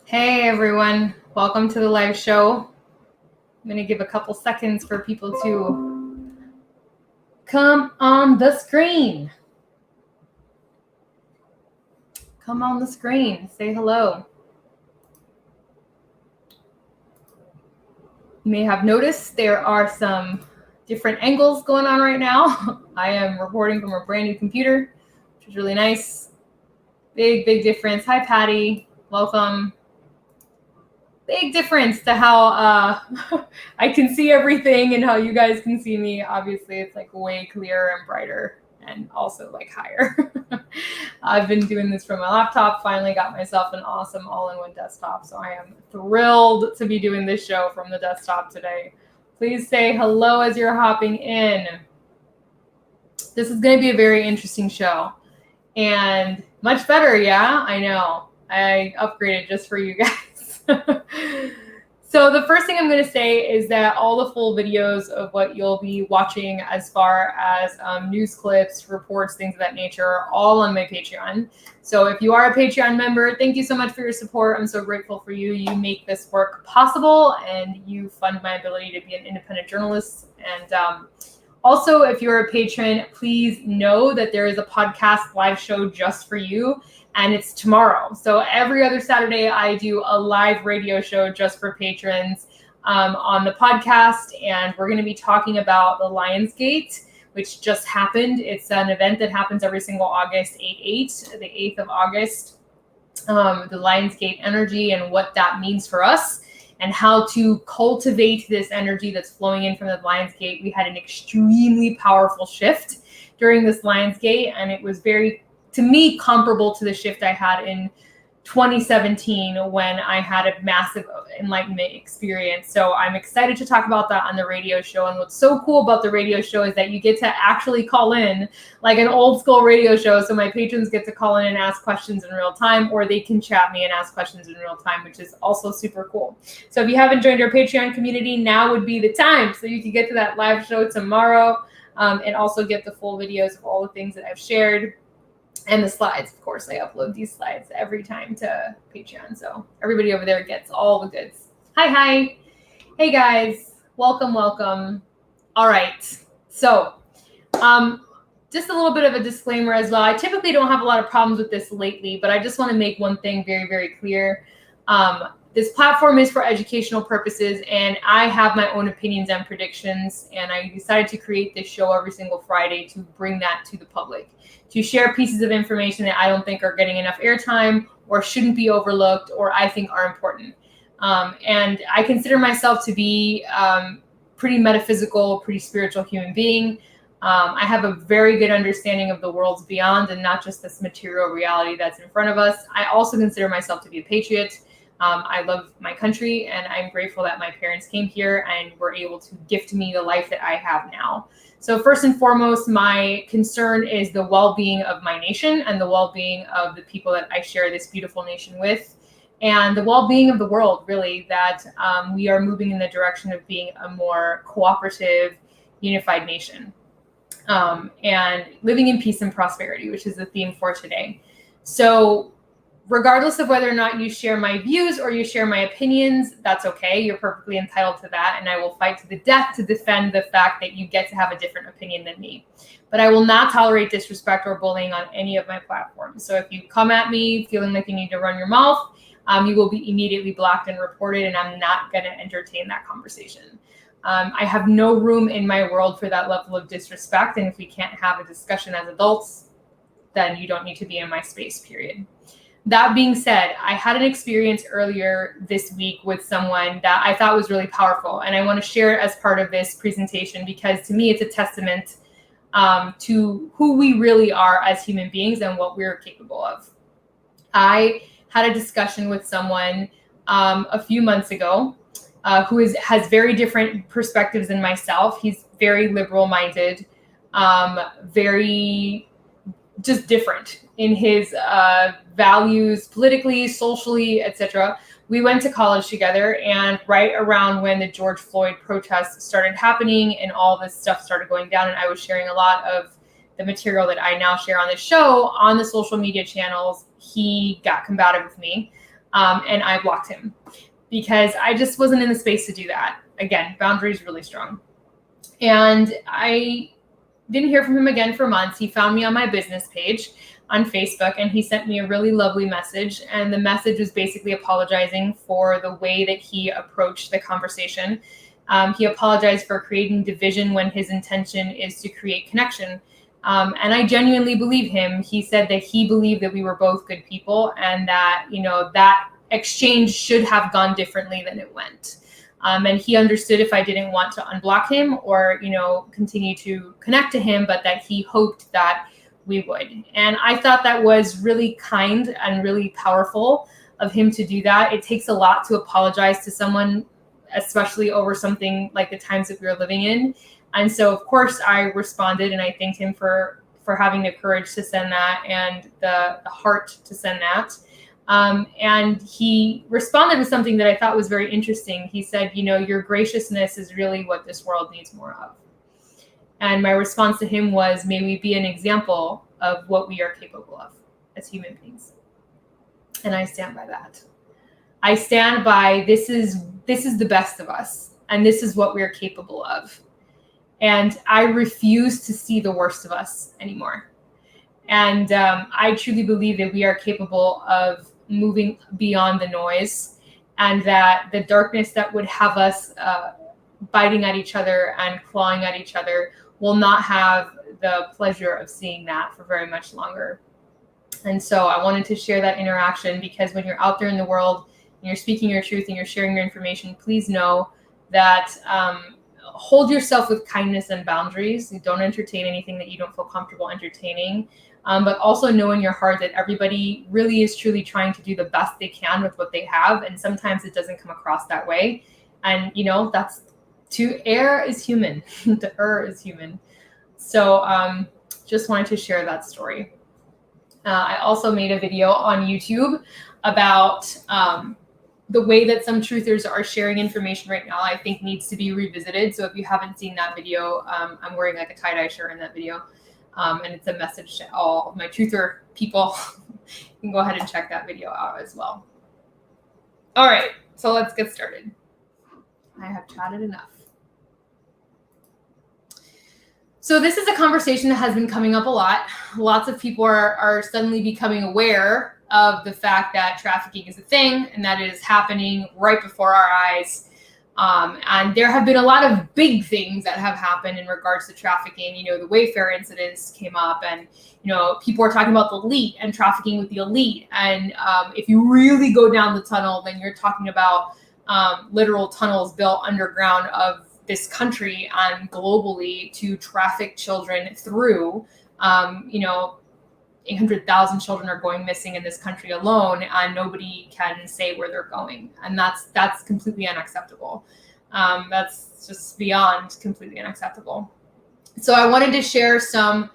Hey everyone, welcome to the live show. I'm going to give a couple seconds for people to come on the screen. Come on the screen, say hello. You may have noticed there are some different angles going on right now. I am recording from a brand new computer, which is really nice. Big difference. Hi Patty, welcome. Big difference to how I can see everything and how you guys can see me. Obviously, it's like way clearer and brighter and also like higher. I've been doing this from my laptop, finally got myself an awesome all-in-one desktop. So I am thrilled to be doing this show from the desktop today. Please say hello as you're hopping in. This is going to be a very interesting show and much better. Yeah, I know. I upgraded just for you guys. So the first thing I'm going to say is that all the full videos of what you'll be watching as far as news clips, reports, things of that nature are all on my Patreon. So if you are a Patreon member, thank you so much for your support. I'm so grateful for you. You make this work possible and you fund my ability to be an independent journalist. And also, if you're a patron, please know that there is a podcast live show just for you. And it's tomorrow. So every other Saturday, I do a live radio show just for patrons on the podcast. And we're going to be talking about the Lionsgate, which just happened. It's an event that happens every single August, 8/8, the 8th of August. The Lionsgate energy and what that means for us and how to cultivate this energy that's flowing in from the Lionsgate. We had an extremely powerful shift during this Lionsgate, and it was very, to me, comparable to the shift I had in 2017 when I had a massive enlightenment experience. So I'm excited to talk about that on the radio show. And what's so cool about the radio show is that you get to actually call in like an old school radio show. So my patrons get to call in and ask questions in real time, or they can chat me and ask questions in real time, which is also super cool. So if you haven't joined our Patreon community, now would be the time. So you can get to that live show tomorrow and also get the full videos of all the things that I've shared. And the slides, of course, I upload these slides every time to Patreon. So everybody over there gets all the goods. Hi. Hey, guys. Welcome. All right. So just a little bit of a disclaimer as well. I typically don't have a lot of problems with this lately, but I just want to make one thing very clear. This platform is for educational purposes, and I have my own opinions and predictions, and I decided to create this show every single Friday to bring that to the public, to share pieces of information that I don't think are getting enough airtime or shouldn't be overlooked or I think are important. And I consider myself to be pretty metaphysical, pretty spiritual human being. I have a very good understanding of the worlds beyond and not just this material reality that's in front of us. I also consider myself to be a patriot. I love my country, and I'm grateful that my parents came here and were able to gift me the life that I have now. So first and foremost, my concern is the well-being of my nation and the well-being of the people that I share this beautiful nation with, and the well-being of the world, really, that we are moving in the direction of being a more cooperative, unified nation, and living in peace and prosperity, which is the theme for today. So regardless of whether or not you share my views or you share my opinions, that's okay. You're perfectly entitled to that. And I will fight to the death to defend the fact that you get to have a different opinion than me. But I will not tolerate disrespect or bullying on any of my platforms. So if you come at me feeling like you need to run your mouth, you will be immediately blocked and reported, and I'm not going to entertain that conversation. I have no room in my world for that level of disrespect. And if we can't have a discussion as adults, then you don't need to be in my space, period. That being said, I had an experience earlier this week with someone that I thought was really powerful, and I want to share it as part of this presentation because to me it's a testament to who we really are as human beings and what we're capable of. I had a discussion with someone a few months ago who has very different perspectives than myself. He's very liberal-minded, very just different in his values politically, socially, etc. We went to college together, and right around when the George Floyd protests started happening and all this stuff started going down, and I was sharing a lot of the material that I now share on the show on the social media channels, he got combative with me. and I blocked him because I just wasn't in the space to do that. Again, boundaries really strong. And I didn't hear from him again for months. He found me on my business page on Facebook, and he sent me a really lovely message. And the message was basically apologizing for the way that he approached the conversation. He apologized for creating division when his intention is to create connection. And I genuinely believe him. He said that he believed that we were both good people, and that, that exchange should have gone differently than it went. And he understood if I didn't want to unblock him or, continue to connect to him, but that he hoped that we would. And I thought that was really kind and really powerful of him to do that. It takes a lot to apologize to someone, especially over something like the times that we were living in. And so, of course, I responded, and I thanked him for having the courage to send that and the heart to send that. And he responded with something that I thought was very interesting. He said, your graciousness is really what this world needs more of. And my response to him was, may we be an example of what we are capable of as human beings. And I stand by that. I stand by this is the best of us, and this is what we are capable of. And I refuse to see the worst of us anymore. And I truly believe that we are capable of moving beyond the noise, and that the darkness that would have us biting at each other and clawing at each other will not have the pleasure of seeing that for very much longer. And so I wanted to share that interaction, because when you're out there in the world and you're speaking your truth and you're sharing your information, please know that hold yourself with kindness and boundaries. You don't entertain anything that you don't feel comfortable entertaining. But also know in your heart that everybody really is truly trying to do the best they can with what they have. And sometimes it doesn't come across that way. And, that's to err is human, to err is human. So just wanted to share that story. I also made a video on YouTube about the way that some truthers are sharing information right now. I think needs to be revisited. So if you haven't seen that video, I'm wearing like a tie-dye shirt in that video. And it's a message to all of my truther people. You can go ahead and check that video out as well. All right, so let's get started. I have chatted enough. So this is a conversation that has been coming up a lot. Lots of people are suddenly becoming aware of the fact that trafficking is a thing and that it is happening right before our eyes. And there have been a lot of big things that have happened in regards to trafficking. The Wayfair incidents came up, and, people are talking about the elite and trafficking with the elite. And if you really go down the tunnel, then you're talking about literal tunnels built underground of this country and globally to traffic children through. 800,000 children are going missing in this country alone, and nobody can say where they're going. And that's completely unacceptable. That's just beyond completely unacceptable. So I wanted to share some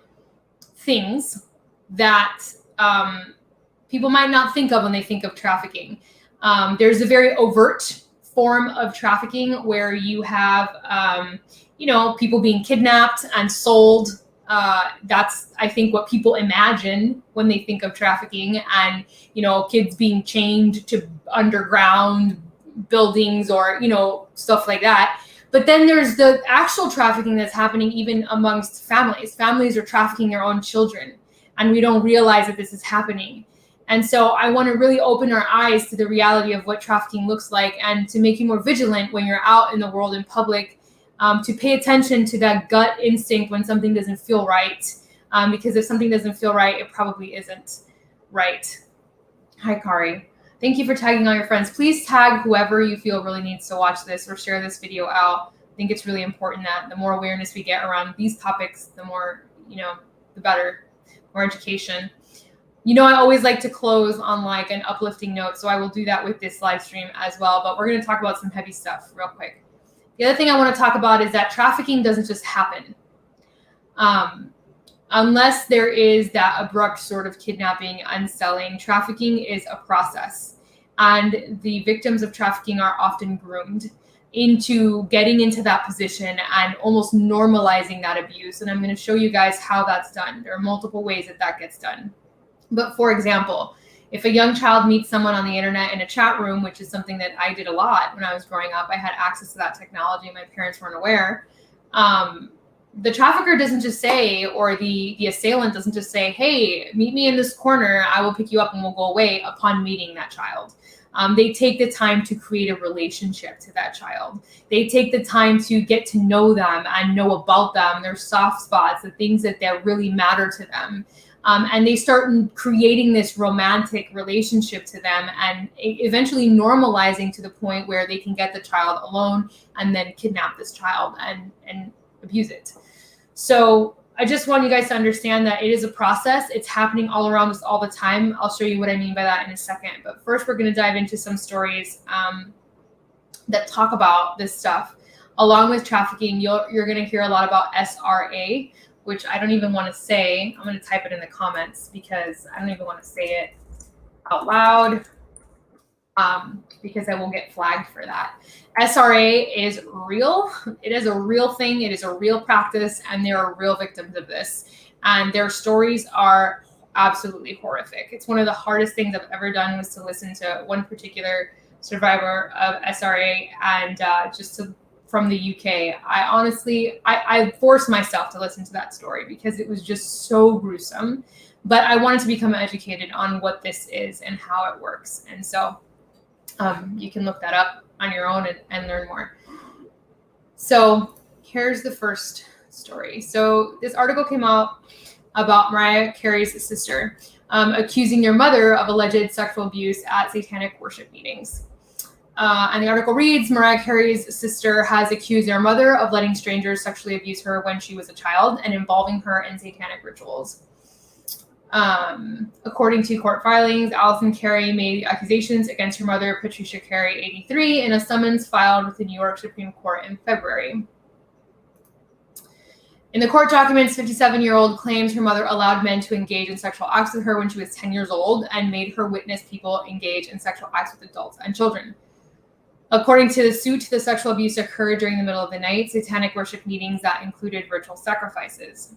things that people might not think of when they think of trafficking. There's a very overt form of trafficking where you have, people being kidnapped and sold. That's, I think, what people imagine when they think of trafficking, and, kids being chained to underground buildings or, stuff like that. But then there's the actual trafficking that's happening even amongst families. Families are trafficking their own children, and we don't realize that this is happening. And so I want to really open our eyes to the reality of what trafficking looks like, and to make you more vigilant when you're out in the world in public, to pay attention to that gut instinct when something doesn't feel right. Because if something doesn't feel right, it probably isn't right. Hi, Kari. Thank you for tagging all your friends. Please tag whoever you feel really needs to watch this or share this video out. I think it's really important that the more awareness we get around these topics, the more, the better, more education. I always like to close on like an uplifting note, so I will do that with this live stream as well. But we're going to talk about some heavy stuff real quick. The other thing I want to talk about is that trafficking doesn't just happen. Unless there is that abrupt sort of kidnapping and selling, trafficking is a process. And the victims of trafficking are often groomed into getting into that position and almost normalizing that abuse. And I'm going to show you guys how that's done. There are multiple ways that gets done. But for example, If a young child meets someone on the internet in a chat room, which is something that I did a lot when I was growing up, I had access to that technology. My parents weren't aware. The trafficker doesn't just say, or the assailant doesn't just say, hey, meet me in this corner, I will pick you up and we'll go away upon meeting that child. They take the time to create a relationship to that child. They take the time to get to know them and know about them, their soft spots, the things that really matter to them. And they start creating this romantic relationship to them and eventually normalizing to the point where they can get the child alone and then kidnap this child and abuse it. So I just want you guys to understand that it is a process. It's happening all around us all the time. I'll show you what I mean by that in a second. But first, we're going to dive into some stories that talk about this stuff. Along with trafficking, you're going to hear a lot about SRA, which I don't even want to say. I'm going to type it in the comments because I don't even want to say it out loud because I will get flagged for that. SRA is real. It is a real thing. It is a real practice, and there are real victims of this. And their stories are absolutely horrific. It's one of the hardest things I've ever done was to listen to one particular survivor of SRA, and from the UK. I forced myself to listen to that story because it was just so gruesome. But I wanted to become educated on what this is and how it works. And so you can look that up on your own and learn more. So here's the first story. So this article came out about Mariah Carey's sister accusing their mother of alleged sexual abuse at satanic worship meetings. And the article reads, Mariah Carey's sister has accused their mother of letting strangers sexually abuse her when she was a child and involving her in satanic rituals. According to court filings, Allison Carey made accusations against her mother, Patricia Carey, 83, in a summons filed with the New York Supreme Court in February. In the court documents, 57-year-old claims her mother allowed men to engage in sexual acts with her when she was 10 years old and made her witness people engage in sexual acts with adults and children. According to the suit, the sexual abuse occurred during the middle of the night, satanic worship meetings that included ritual sacrifices.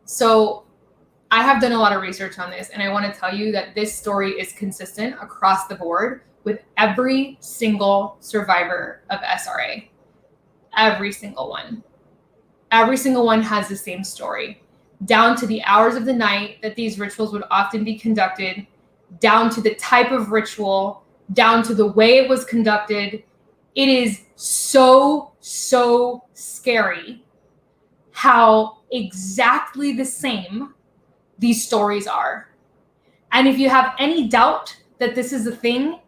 So I have done a lot of research on this, and I want to tell you that this story is consistent across the board with every single survivor of SRA. Every single one. Every single one has the same story, down to the hours of the night that these rituals would often be conducted, down to the type of ritual, down to the way it was conducted. It is so scary how exactly the same these stories are. And if you have any doubt that this is a thing,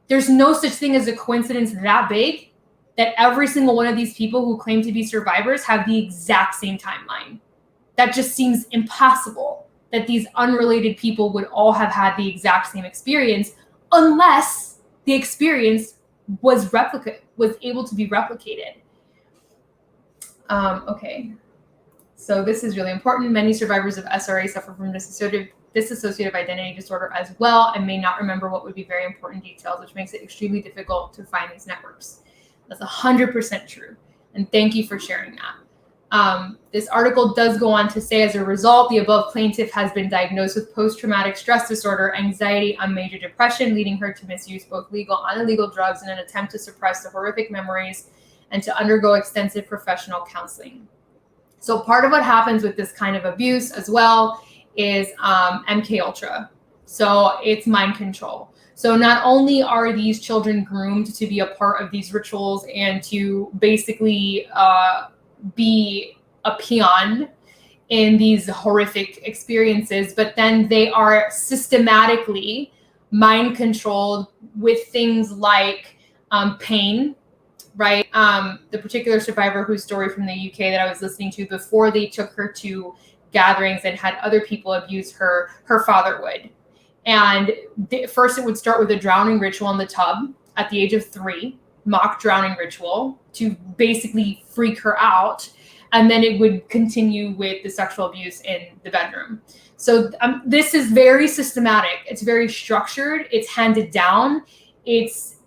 there's no such thing as a coincidence that big that every single one of these people who claim to be survivors have the exact same timeline. That just seems impossible that these unrelated people would all have had the exact same experience unless the experience was able to be replicated. Okay. So this is really important. Many survivors of SRA suffer from dissociative identity disorder as well and may not remember what would be very important details, which makes it extremely difficult to find these networks. That's 100% true. And thank you for sharing that. This article does go on to say, as a result, the above plaintiff has been diagnosed with post-traumatic stress disorder, anxiety, and major depression, leading her to misuse both legal and illegal drugs in an attempt to suppress the horrific memories and to undergo extensive professional counseling. So part of what happens with this kind of abuse as well is MK Ultra. So it's mind control. So not only are these children groomed to be a part of these rituals and to basically be a peon in these horrific experiences, but then they are systematically mind controlled with things like pain, right? The particular survivor whose story from the UK that I was listening to, before they took her to gatherings and had other people abuse her, her father would. And first it would start with a drowning ritual in the tub at the age of 3, mock drowning ritual to basically freak her out. And then it would continue with the sexual abuse in the bedroom. So this is very systematic. It's very structured. It's handed down. It's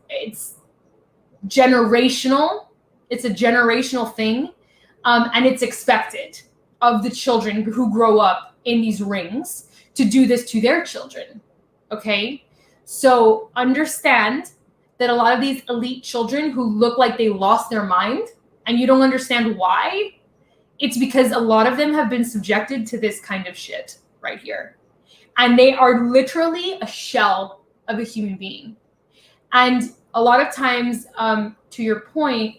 generational. It's a generational thing. And it's expected of the children who grow up in these rings to do this to their children. Okay? So understand that a lot of these elite children who look like they lost their mind and you don't understand why, it's because a lot of them have been subjected to this kind of shit right here. And they are literally a shell of a human being. And a lot of times, to your point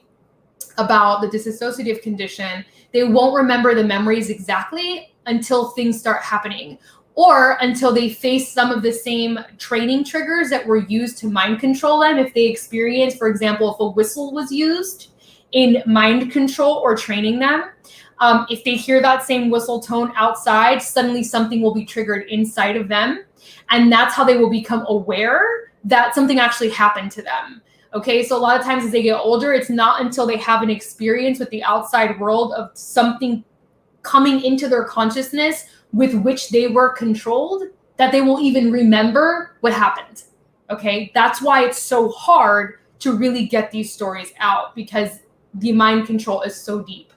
about the dissociative condition, they won't remember the memories exactly until things start happening, or until they face some of the same training triggers that were used to mind control them. If they experience, for example, if a whistle was used in mind control or training them, if they hear that same whistle tone outside, suddenly something will be triggered inside of them. And that's how they will become aware that something actually happened to them. Okay, so a lot of times as they get older, it's not until they have an experience with the outside world of something coming into their consciousness with which they were controlled that they will even remember what happened. Okay, that's why it's so hard to really get these stories out, because the mind control is so deep.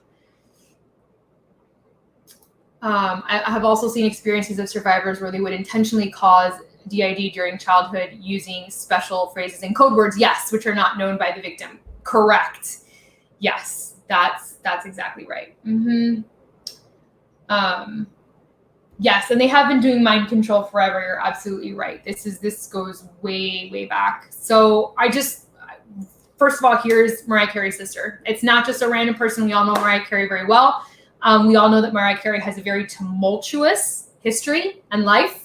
I have also seen experiences of survivors where they would intentionally cause DID during childhood using special phrases and code words, yes, which are not known by the victim. Correct. Yes, that's exactly right. Yes, and they have been doing mind control forever. You're absolutely right. This goes way, way back. So first of all, here's Mariah Carey's sister. It's not just a random person. We all know Mariah Carey very well. We all know that Mariah Carey has a very tumultuous history and life.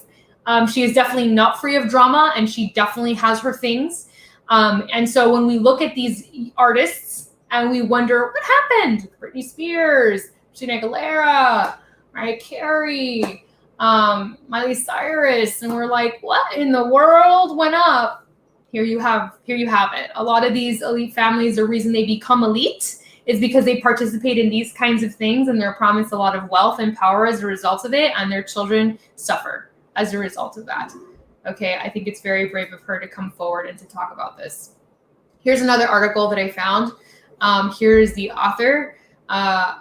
She is definitely not free of drama, and she definitely has her things. And so when we look at these artists and we wonder what happened, Britney Spears, Christina Aguilera, Mariah Carey, Miley Cyrus, and we're like, what in the world went up? Here you have it. A lot of these elite families, the reason they become elite is because they participate in these kinds of things and they're promised a lot of wealth and power as a result of it, and their children suffer as a result of that. Okay, I think it's very brave of her to come forward and to talk about this. Here's another article that I found. Here's the author. I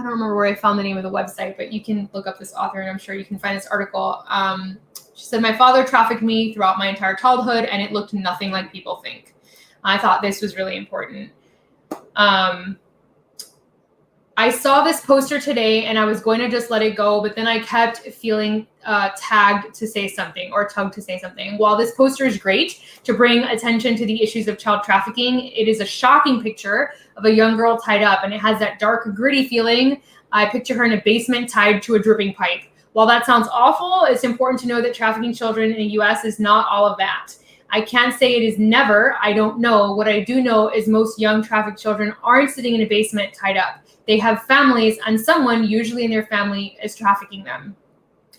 don't remember where I found the name of the website, but you can look up this author and I'm sure you can find this article. She said, my father trafficked me throughout my entire childhood and it looked nothing like people think. I thought this was really important. I saw this poster today and I was going to just let it go, but then I kept feeling tagged to say something or tugged to say something. While this poster is great to bring attention to the issues of child trafficking, it is a shocking picture of a young girl tied up, and it has that dark, gritty feeling. I picture her in a basement tied to a dripping pipe. While that sounds awful, it's important to know that trafficking children in the U.S. is not all of that. I can't say it is never. I don't know. What I do know is most young trafficked children aren't sitting in a basement tied up. They have families, and someone, usually in their family, is trafficking them.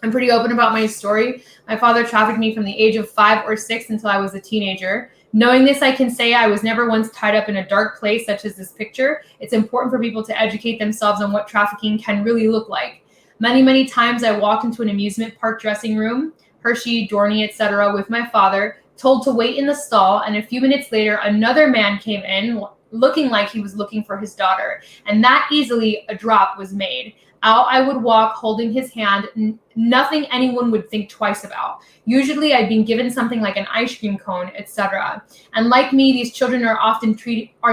I'm pretty open about my story. My father trafficked me from the age of 5 or 6 until I was a teenager. Knowing this, I can say I was never once tied up in a dark place such as this picture. It's important for people to educate themselves on what trafficking can really look like. Many, many times I walked into an amusement park dressing room, Hershey, Dorney, etc., with my father, told to wait in the stall, and a few minutes later, another man came in looking like he was looking for his daughter. And that easily a drop was made. Out I would walk holding his hand, nothing anyone would think twice about. Usually I'd been given something like an ice cream cone, etc. And like me, these children are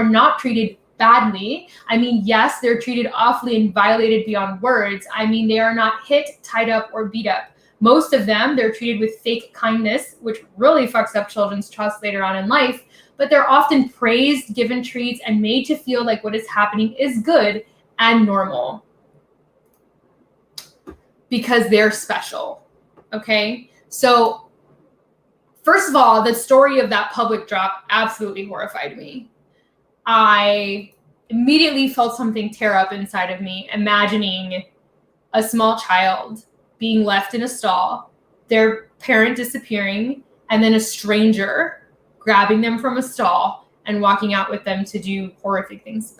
not treated badly. I mean, yes, they're treated awfully and violated beyond words. I mean, they are not hit, tied up, or beat up. Most of them, they're treated with fake kindness, which really fucks up children's trust later on in life. But they're often praised, given treats, and made to feel like what is happening is good and normal because they're special. Okay? So, first of all, the story of that public drop absolutely horrified me. I immediately felt something tear up inside of me, imagining a small child being left in a stall, their parent disappearing, and then a stranger grabbing them from a stall and walking out with them to do horrific things to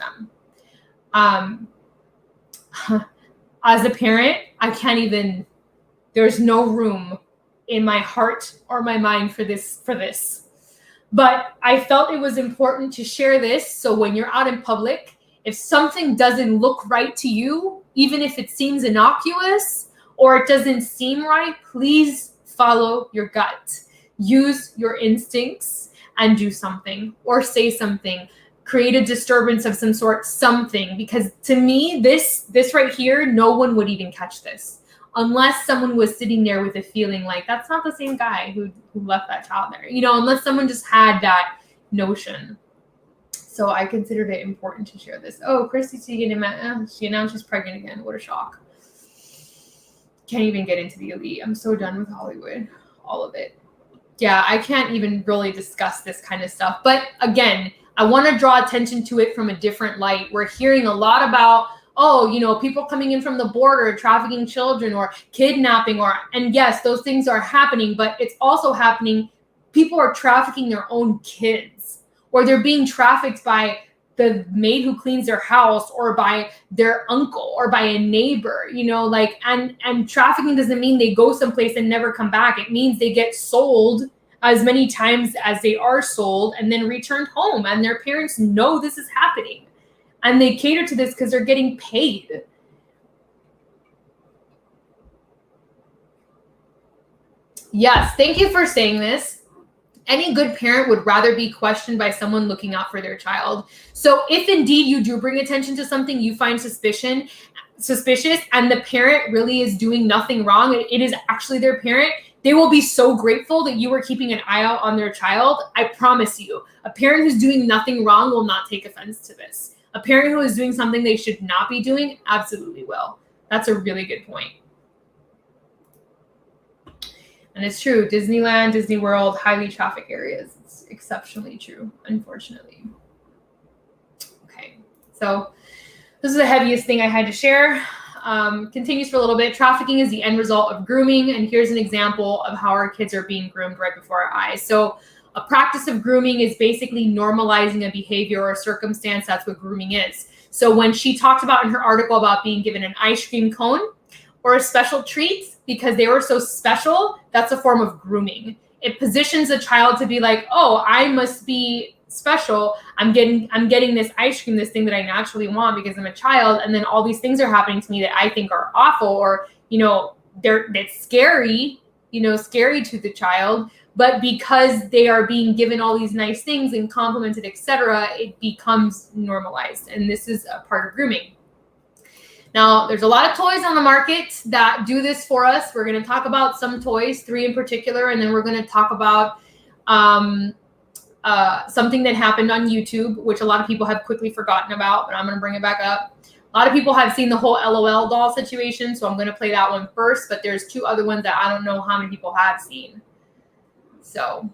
them. As a parent, I can't even, there's no room in my heart or my mind for this. But I felt it was important to share this, so when you're out in public, if something doesn't look right to you, even if it seems innocuous or it doesn't seem right, please follow your gut. Use your instincts and do something or say something. Create a disturbance of some sort, something. Because to me, this right here, no one would even catch this. Unless someone was sitting there with a feeling like, that's not the same guy who left that child there. You know, unless someone just had that notion. So I considered it important to share this. Oh, Christy Teigen, she announced she's pregnant again. What a shock. Can't even get into the elite. I'm so done with Hollywood. All of it. Yeah, I can't even really discuss this kind of stuff. But again, I want to draw attention to it from a different light. We're hearing a lot about, oh, you know, people coming in from the border, trafficking children or kidnapping, and yes, those things are happening, but it's also happening. People are trafficking their own kids, or they're being trafficked by the maid who cleans their house, or by their uncle, or by a neighbor, you know, like, and trafficking doesn't mean they go someplace and never come back. It means they get sold as many times as they are sold and then returned home, and their parents know this is happening. And they cater to this because they're getting paid. Yes, thank you for saying this. Any good parent would rather be questioned by someone looking out for their child. So if indeed you do bring attention to something you find suspicious, and the parent really is doing nothing wrong, it is actually their parent, they will be so grateful that you were keeping an eye out on their child. I promise you, a parent who's doing nothing wrong will not take offense to this. A parent who is doing something they should not be doing absolutely will. That's a really good point. And it's true. Disneyland, Disney World, highly trafficked areas. It's exceptionally true, unfortunately. Okay, so this is the heaviest thing I had to share. Continues for a little bit. Trafficking is the end result of grooming. And here's an example of how our kids are being groomed right before our eyes. So a practice of grooming is basically normalizing a behavior or a circumstance. That's what grooming is. So when she talked about in her article about being given an ice cream cone or a special treat because they were so special, that's a form of grooming. It positions a child to be like, oh, I must be special. I'm getting this ice cream, this thing that I naturally want because I'm a child, and then all these things are happening to me that I think are awful, or it's scary, scary to the child. But because they are being given all these nice things and complimented, etc., it becomes normalized, and this is a part of grooming. Now, there's a lot of toys on the market that do this for us. We're going to talk about some toys, 3 in particular, and then we're going to talk about something that happened on YouTube, which a lot of people have quickly forgotten about, but I'm going to bring it back up. A lot of people have seen the whole LOL doll situation, so I'm going to play that one first, but there's 2 other ones that I don't know how many people have seen. So,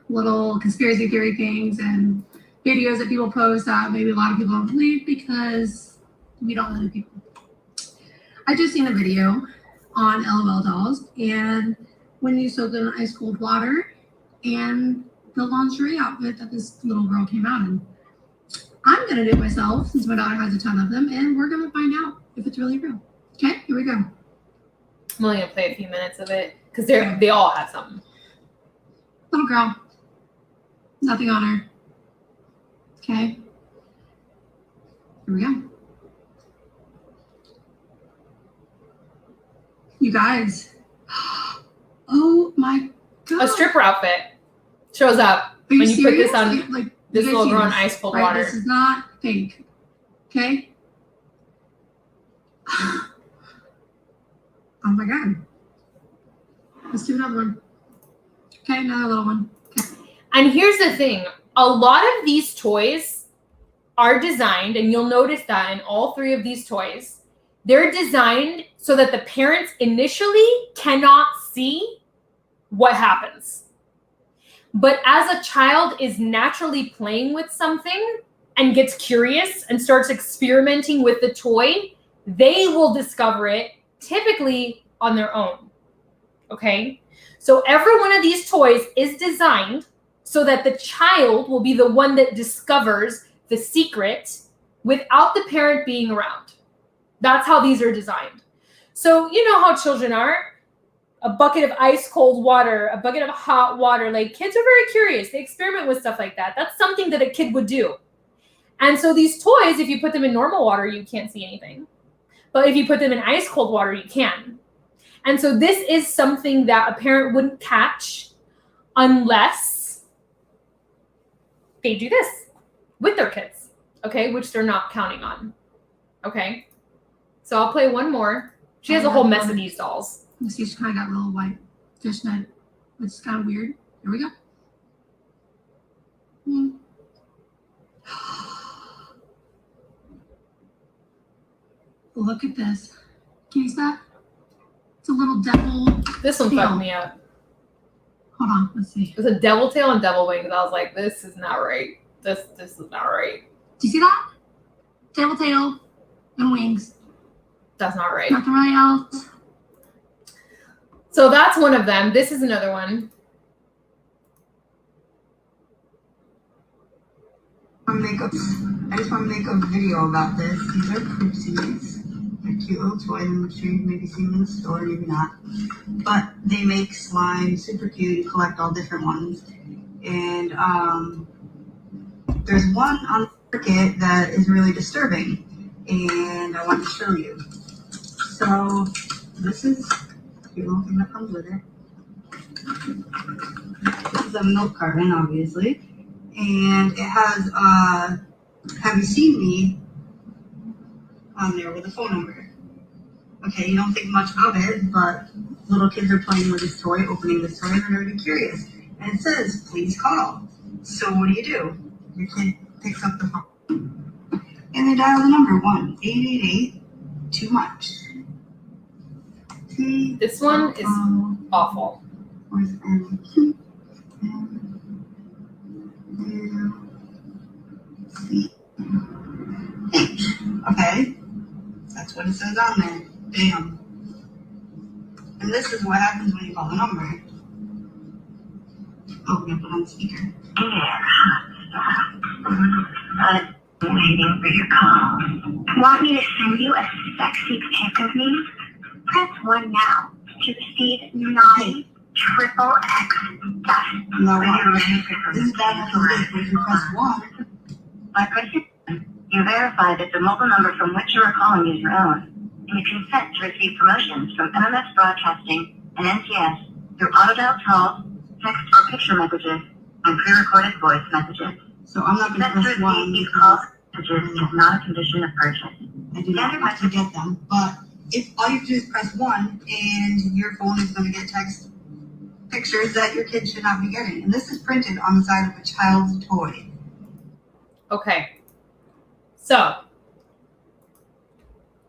little conspiracy theory things and videos that people post that maybe a lot of people don't believe because we don't believe people. I just seen a video on LOL dolls, and when you soak them in ice cold water, and the lingerie outfit that this little girl came out in. I'm gonna do it myself since my daughter has a ton of them, and we're gonna find out if it's really real. Okay, here we go. I'm only gonna play a few minutes of it because they all have something. Little girl, nothing on her. Okay, here we go. You guys, oh my god! A stripper outfit shows up when you put this on this little girl in ice cold water. This is not fake. Okay. Oh my god. Let's do another one. Okay, another little one. Okay. And here's the thing. A lot of these toys are designed, and you'll notice that in all 3 of these toys, they're designed so that the parents initially cannot see what happens. But as a child is naturally playing with something and gets curious and starts experimenting with the toy, they will discover it typically on their own. Okay? So every one of these toys is designed so that the child will be the one that discovers the secret without the parent being around. That's how these are designed. So you know how children are. A bucket of ice cold water, a bucket of hot water. Like, kids are very curious. They experiment with stuff like that. That's something that a kid would do. And so these toys, if you put them in normal water, you can't see anything. But if you put them in ice cold water, you can. And so this is something that a parent wouldn't catch unless they do this with their kids, okay, which they're not counting on, okay? So I'll play one more. She has a whole mess of these dolls. You see, she kind of got a little white fishnet, which is kind of weird. Here we go. Look at this. Can you see that? It's a little devil. This one fucked me up. Hold on, let's see. It's a devil tail and devil wings. I was like, this is not right. This is not right. Do you see that? Devil tail and wings. That's not right. Nothing really else. So that's one of them. This is another one. I just want to make a video about this. These are Poopsies. They're cute little toys. I'm sure you've maybe seen them in the store, maybe not. But they make slime, super cute. You collect all different ones. And there's one on the market that is really disturbing. And I want to show you. So this is the cute little thing that comes with it. This is a milk carton, obviously. And it has, have you seen me on there with a phone number? Okay, you don't think much of it, but little kids are playing with this toy, opening this toy, and they're going to be curious. And it says, please call. So what do? Your kid picks up the phone, and they dial the number 1-888-TOO-MUCH. This one is awful. Okay, that's what it says on there. Bam. And this is what happens when you call the number. Oh, we're gonna put on the speaker. Waiting for your call. Want me to send you a sexy pic of me? Press 1 now to receive 9 triple X dust. No, this is bad enough to live when you press 1. By pressing 1, you verify that the mobile number from which you are calling is your own, and you consent to receive promotions from MMS Broadcasting and NCS through auto-dial calls, text or picture messages, and pre-recorded voice messages. So I'm not going to press 1 these because calls messages is not a condition of purchase. I do not want to get them. But if all you have to do is press 1 and your phone is going to get text pictures that your kid should not be getting. And this is printed on the side of a child's toy. Okay. So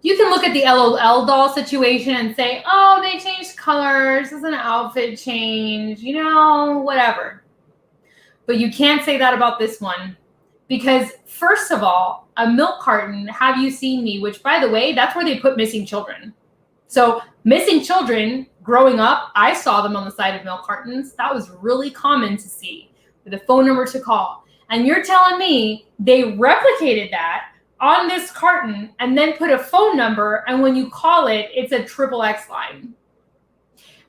you can look at the LOL doll situation and say, oh, they changed colors. It's an outfit change, whatever. But you can't say that about this one because, first of all, a milk carton, Have You Seen Me? Which, by the way, that's where they put missing children. So missing children, growing up, I saw them on the side of milk cartons. That was really common to see with a phone number to call. And you're telling me they replicated that on this carton and then put a phone number, and when you call it, it's a XXX line.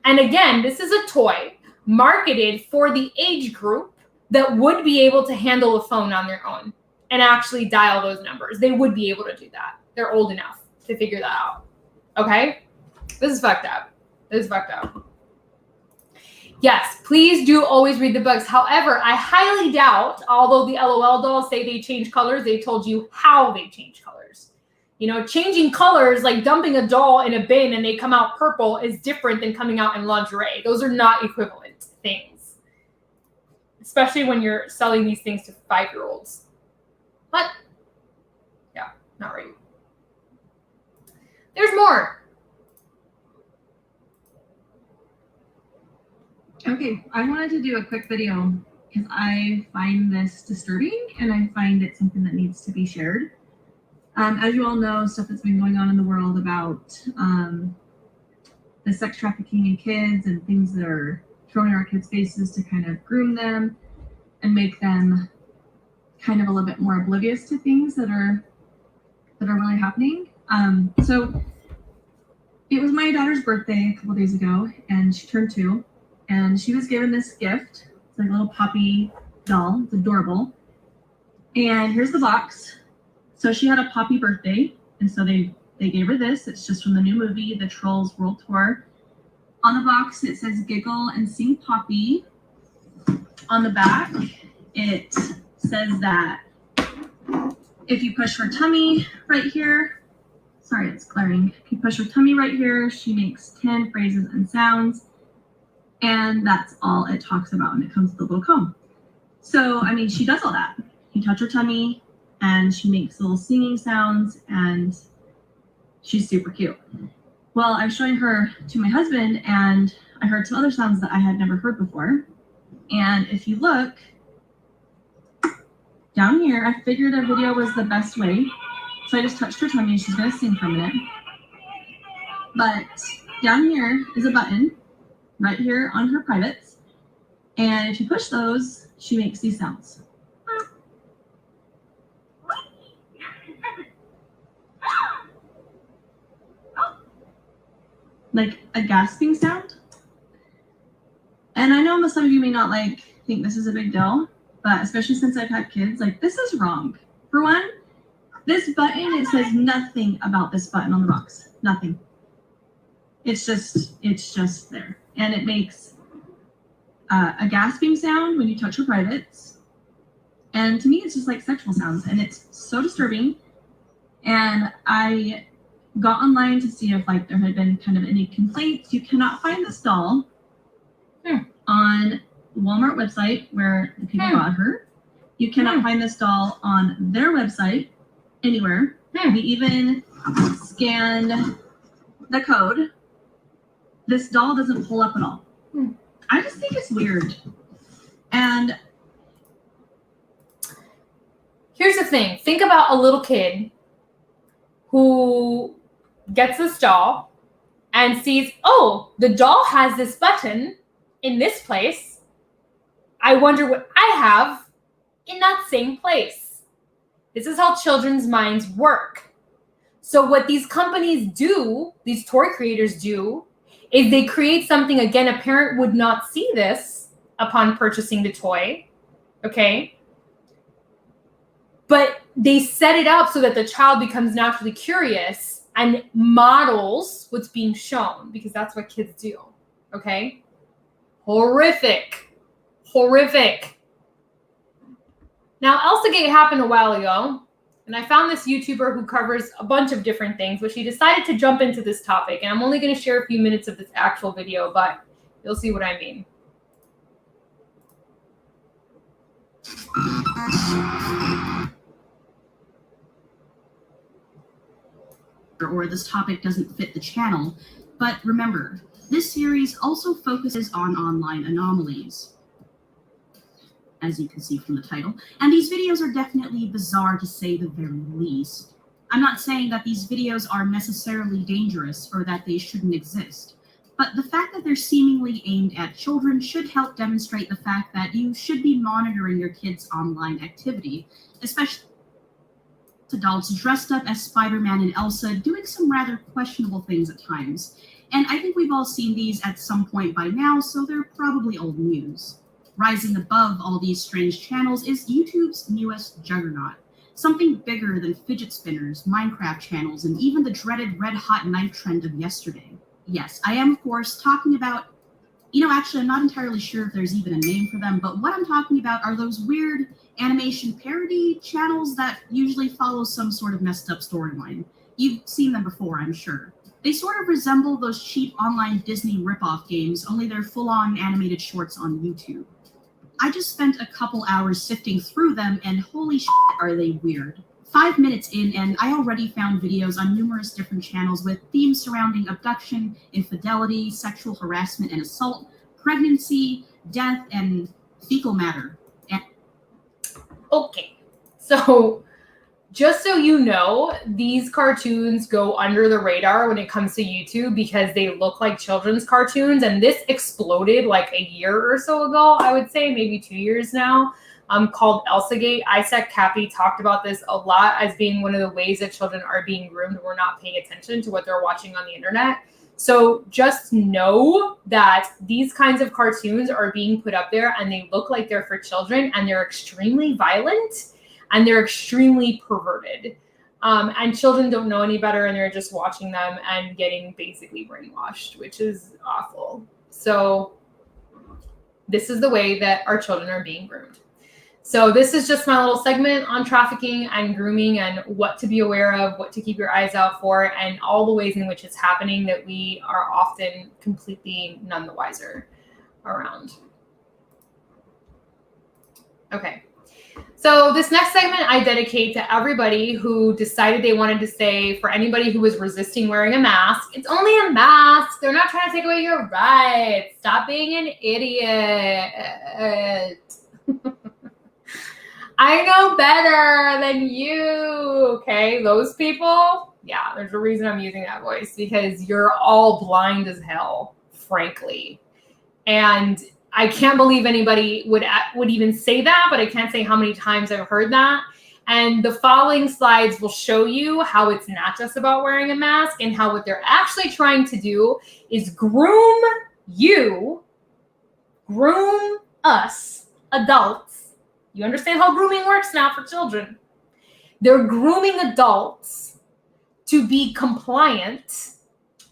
And again, this is a toy marketed for the age group that would be able to handle a phone on their own and actually dial those numbers. They would be able to do that. They're old enough to figure that out. Okay? This is fucked up. Yes, please do always read the books. However, I highly doubt, although the LOL dolls say they change colors, they told you how they change colors. Changing colors, like dumping a doll in a bin and they come out purple, is different than coming out in lingerie. Those are not equivalent things, especially when you're selling these things to 5-year-olds. But, yeah, not right. There's more. Okay, I wanted to do a quick video because I find this disturbing and I find it something that needs to be shared. As you all know, stuff that's been going on in the world about the sex trafficking in kids and things that are thrown in our kids' faces to kind of groom them and make them kind of a little bit more oblivious to things that are really happening. So it was my daughter's birthday a couple days ago, and she turned 2. And she was given this gift. It's like a little Poppy doll. It's adorable. And here's the box. So she had a Poppy birthday. And so they gave her this. It's just from the new movie, The Trolls World Tour. On the box, it says giggle and sing Poppy. On the back, it says that if you push her tummy right here, sorry, it's glaring. If you push her tummy right here, she makes 10 phrases and sounds. And that's all it talks about when it comes to the little comb. So, I mean, she does all that. You touch her tummy and she makes little singing sounds and she's super cute. Well, I was showing her to my husband and I heard some other sounds that I had never heard before. And if you look down here, I figured a video was the best way. So I just touched her tummy and she's gonna sing for a minute. But down here is a button right here on her privates. And if you push those, she makes these sounds. Like a gasping sound. And I know some of you may not think this is a big deal, but especially since I've had kids, this is wrong. For one, this button, it says nothing about this button on the box. Nothing. It's just there. And it makes a gasping sound when you touch her privates. And to me, it's just like sexual sounds. And it's so disturbing. And I got online to see if there had been kind of any complaints. You cannot find this doll on the Walmart website where the people got her. You cannot find this doll on their website anywhere. We even scanned the code. This doll doesn't pull up at all. I just think it's weird. And here's the thing. Think about a little kid who gets this doll and sees, oh, the doll has this button in this place. I wonder what I have in that same place. This is how children's minds work. So what these companies do, these toy creators do, is they create something, again, a parent would not see this upon purchasing the toy, okay? But they set it up so that the child becomes naturally curious and models what's being shown, because that's what kids do, okay? Horrific. Now, ElsaGate happened a while ago, and I found this YouTuber who covers a bunch of different things, but she decided to jump into this topic, and I'm only going to share a few minutes of this actual video, but you'll see what I mean. Or this topic doesn't fit the channel, but remember, this series also focuses on online anomalies, as you can see from the title, and these videos are definitely bizarre to say the very least. I'm not saying that these videos are necessarily dangerous or that they shouldn't exist, but the fact that they're seemingly aimed at children should help demonstrate the fact that you should be monitoring your kids' online activity, especially adults dressed up as Spider-Man and Elsa doing some rather questionable things at times. And I think we've all seen these at some point by now, so they're probably old news. Rising above all these strange channels is YouTube's newest juggernaut, something bigger than fidget spinners, Minecraft channels, and even the dreaded red-hot knife trend of yesterday. Yes, I am, of course, talking about, actually, I'm not entirely sure if there's even a name for them, but what I'm talking about are those weird animation parody channels that usually follow some sort of messed up storyline. You've seen them before, I'm sure. They sort of resemble those cheap online Disney ripoff games, only they're full-on animated shorts on YouTube. I just spent a couple hours sifting through them, and holy shit, are they weird. 5 minutes in, and I already found videos on numerous different channels with themes surrounding abduction, infidelity, sexual harassment and assault, pregnancy, death, and fecal matter. Okay, so just so you know, these cartoons go under the radar when it comes to YouTube because they look like children's cartoons, and this exploded a year or so ago, I would say, maybe 2 years now, called ElsaGate. Isaac Cappy talked about this a lot as being one of the ways that children are being groomed. We're not paying attention to what they're watching on the internet. So just know that these kinds of cartoons are being put up there and they look like they're for children, and they're extremely violent and they're extremely perverted. And children don't know any better, and they're just watching them and getting basically brainwashed, which is awful. So this is the way that our children are being groomed. So this is just my little segment on trafficking and grooming and what to be aware of, what to keep your eyes out for, and all the ways in which it's happening that we are often completely none the wiser around. Okay. So this next segment I dedicate to everybody who decided they wanted to say, for anybody who was resisting wearing a mask, it's only a mask. They're not trying to take away your rights. Stop being an idiot. I know better than you, okay? Those people, yeah, there's a reason I'm using that voice, because you're all blind as hell, frankly. And I can't believe anybody would even say that, but I can't say how many times I've heard that. And the following slides will show you how it's not just about wearing a mask, and how what they're actually trying to do is groom you, groom us, adults. You understand how grooming works now for children. They're grooming adults to be compliant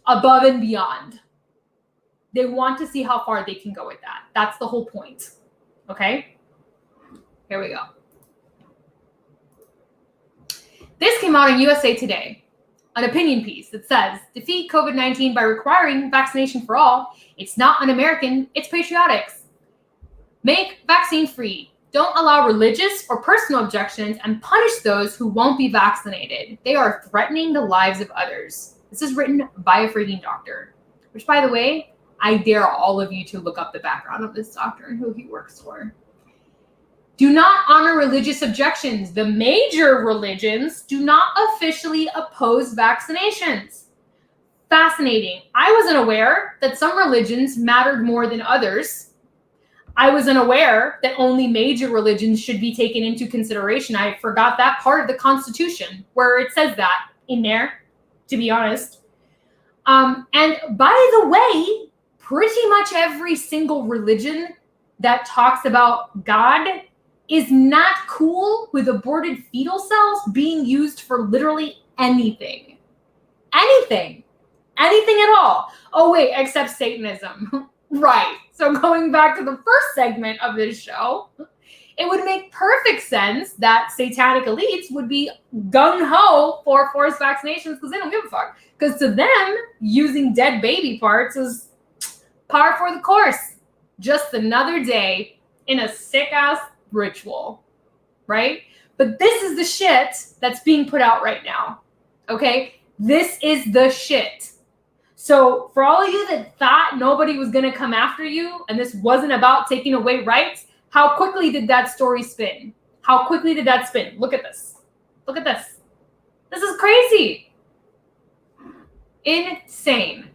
above and beyond. They want to see how far they can go with that. That's the whole point. Okay? Here we go. This came out in USA Today, an opinion piece that says, defeat COVID-19 by requiring vaccination for all. It's not un-American, it's patriotic. Make vaccine free. Don't allow religious or personal objections, and punish those who won't be vaccinated. They are threatening the lives of others. This is written by a freaking doctor, which, by the way, I dare all of you to look up the background of this doctor and who he works for. Do not honor religious objections. The major religions do not officially oppose vaccinations. Fascinating. I wasn't aware that some religions mattered more than others. I wasn't aware that only major religions should be taken into consideration. I forgot that part of the Constitution where it says that in there, to be honest. And by the way, pretty much every single religion that talks about God is not cool with aborted fetal cells being used for literally anything. Anything. Anything at all. Oh, wait, except Satanism. Right. So going back to the first segment of this show, it would make perfect sense that satanic elites would be gung-ho for forced vaccinations because they don't give a fuck. Because to them, using dead baby parts is par for the course. Just another day in a sick-ass ritual, right? But this is the shit that's being put out right now, okay? This is the shit. So for all of you that thought nobody was going to come after you and this wasn't about taking away rights, how quickly did that story spin? How quickly did that spin? Look at this. Look at this. This is crazy. Insane.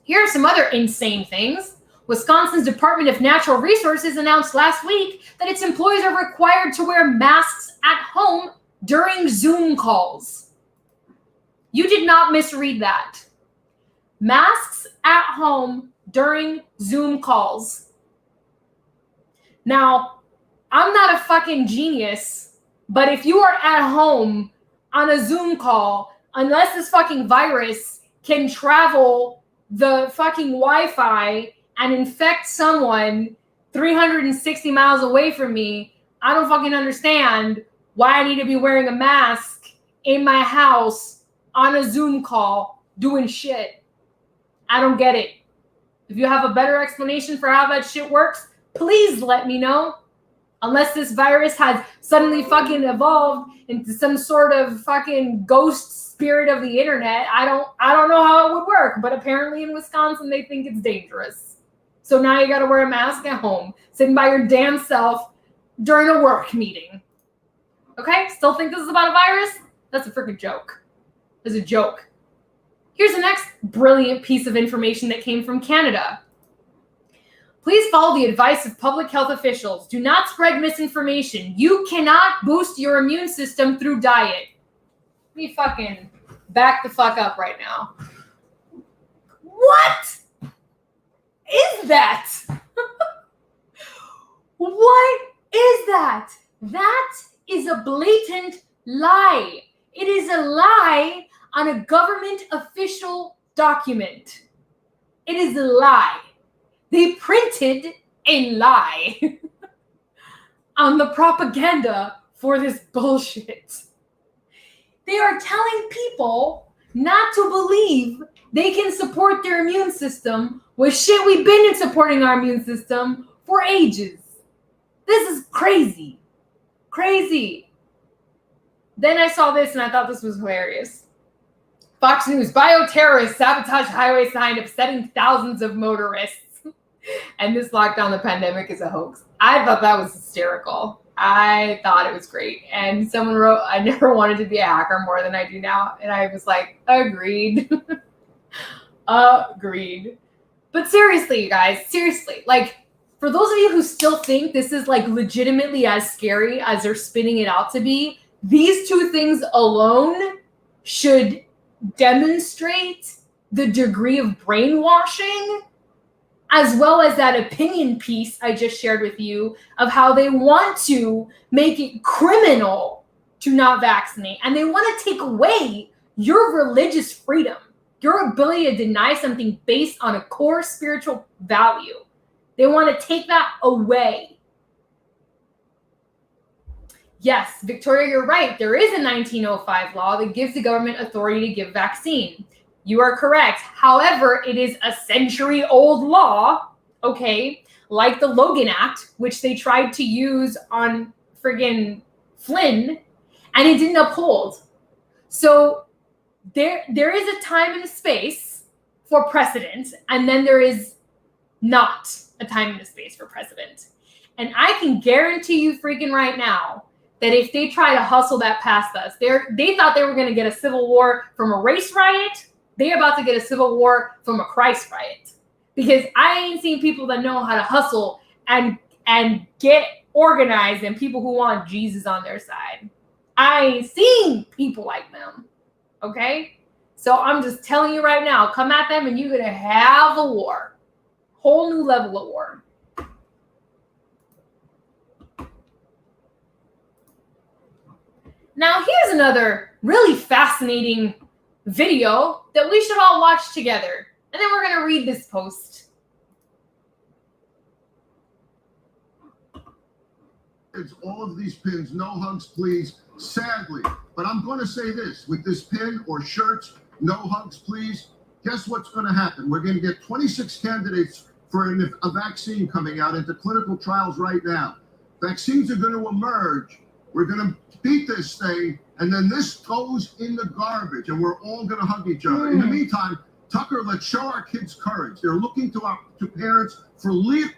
Here are some other insane things. Wisconsin's Department of Natural Resources announced last week that its employees are required to wear masks at home during Zoom calls. You did not misread that. Masks at home during Zoom calls. Now, I'm not a fucking genius, but if you are at home on a Zoom call, unless this fucking virus can travel the fucking Wi-Fi and infect someone 360 miles away from me, I don't fucking understand why I need to be wearing a mask in my house on a Zoom call doing shit. I don't get it. If you have a better explanation for how that shit works, please let me know. Unless this virus has suddenly fucking evolved into some sort of fucking ghost spirit of the internet, I don't know how it would work. But apparently in Wisconsin, they think it's dangerous. So now you got to wear a mask at home, sitting by your damn self during a work meeting. Okay? Still think this is about a virus? That's a freaking joke. It's a joke. Here's the next brilliant piece of information that came from Canada. Please follow the advice of public health officials. Do not spread misinformation. You cannot boost your immune system through diet. Let me fucking back the fuck up right now. What is that? What is that? That is a blatant lie. It is a lie on a government official document. It is a lie. They printed a lie on the propaganda for this bullshit. They are telling people not to believe they can support their immune system with shit we've been in supporting our immune system for ages. This is crazy. Crazy. Then I saw this and I thought this was hilarious. Fox News, bioterrorists sabotage highway sign upsetting thousands of motorists. And this lockdown, the pandemic is a hoax. I thought that was hysterical. I thought it was great. And someone wrote, I never wanted to be a hacker more than I do now. And I was like, agreed. Agreed. But seriously, you guys, seriously, like, for those of you who still think this is like legitimately as scary as they're spinning it out to be, these two things alone should demonstrate the degree of brainwashing, as well as that opinion piece I just shared with you of how they want to make it criminal to not vaccinate. And they want to take away your religious freedom, your ability to deny something based on a core spiritual value. They want to take that away. Yes, Victoria, you're right. There is a 1905 law that gives the government authority to give vaccine. You are correct. However, it is a century-old law, okay, like the Logan Act, which they tried to use on friggin' Flynn, and it didn't uphold. So there is a time and a space for precedent, and then there is not a time and a space for precedent. And I can guarantee you freaking right now that if they try to hustle that past us, they thought they were going to get a civil war from a race riot. They're about to get a civil war from a Christ riot. Because I ain't seen people that know how to hustle and get organized and people who want Jesus on their side. I ain't seen people like them. Okay? So I'm just telling you right now, come at them and you're going to have a war. Whole new level of war. Now, here's another really fascinating video that we should all watch together. And then we're going to read this post. It's all of these pins, no hugs, please, sadly. But I'm going to say this, with this pin or shirts, no hugs, please, guess what's going to happen? We're going to get 26 candidates for a vaccine coming out into clinical trials right now. Vaccines are going to emerge. We're going to beat this thing, and then this goes in the garbage, and we're all going to hug each other. In the meantime, Tucker, let's show our kids courage. They're looking to parents for leave.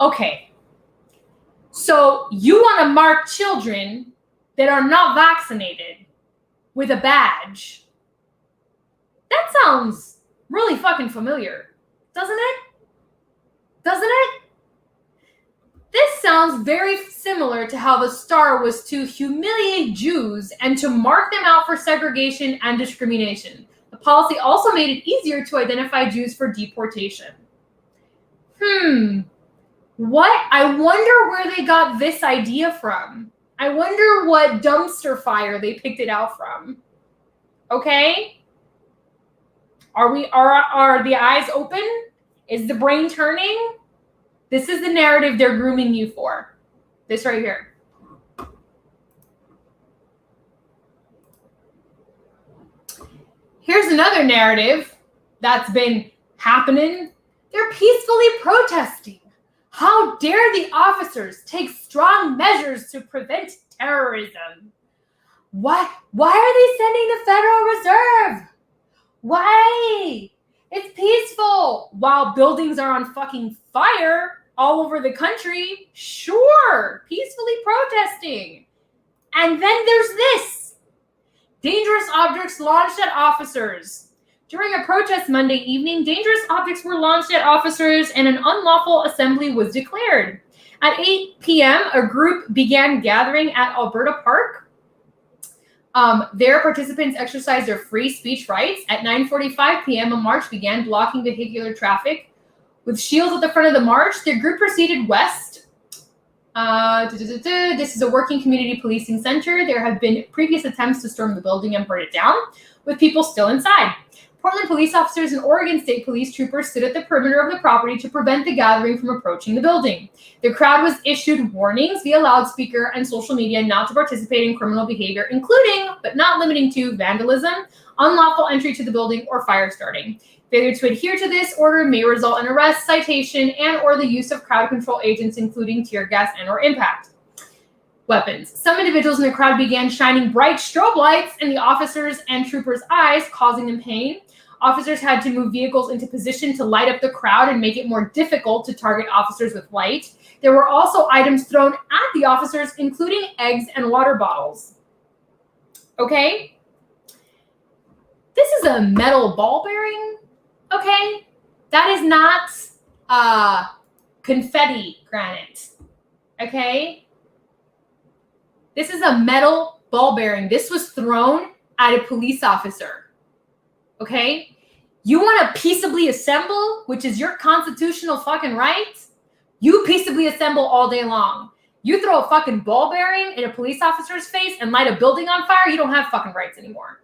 Okay. So you want to mark children that are not vaccinated with a badge. That sounds really fucking familiar, doesn't it? Doesn't it? This sounds very similar to how the star was to humiliate Jews and to mark them out for segregation and discrimination. The policy also made it easier to identify Jews for deportation. What? I wonder where they got this idea from. I wonder what dumpster fire they picked it out from. Okay? Are the eyes open? Is the brain turning? This is the narrative they're grooming you for. This right here. Here's another narrative that's been happening. They're peacefully protesting. How dare the officers take strong measures to prevent terrorism? Why are they sending the Federal Reserve? Why? It's peaceful. While buildings are on fucking fire all over the country, sure, peacefully protesting. And then there's this. Dangerous objects launched at officers. During a protest Monday evening, dangerous objects were launched at officers and an unlawful assembly was declared. At 8 p.m., a group began gathering at Alberta Park. There, participants exercised their free speech rights. At 9:45 p.m., a march began blocking vehicular traffic. With shields at the front of the march, the group proceeded west This is a working community policing center. There have been previous attempts to storm the building and burn it down, with people still inside. Portland police officers and Oregon State Police troopers stood at the perimeter of the property to prevent the gathering from approaching the building. The crowd was issued warnings via loudspeaker and social media not to participate in criminal behavior, including, but not limiting to, vandalism, unlawful entry to the building, or fire starting. Failure to adhere to this order may result in arrest, citation, and or the use of crowd control agents, including tear gas and or impact weapons. Some individuals in the crowd began shining bright strobe lights in the officers' and troopers' eyes, causing them pain. Officers had to move vehicles into position to light up the crowd and make it more difficult to target officers with light. There were also items thrown at the officers, including eggs and water bottles. Okay? This is a metal ball bearing. Okay? That is not confetti granite. Okay? This is a metal ball bearing. This was thrown at a police officer. Okay? You want to peaceably assemble, which is your constitutional fucking right? You peaceably assemble all day long. You throw a fucking ball bearing in a police officer's face and light a building on fire, you don't have fucking rights anymore.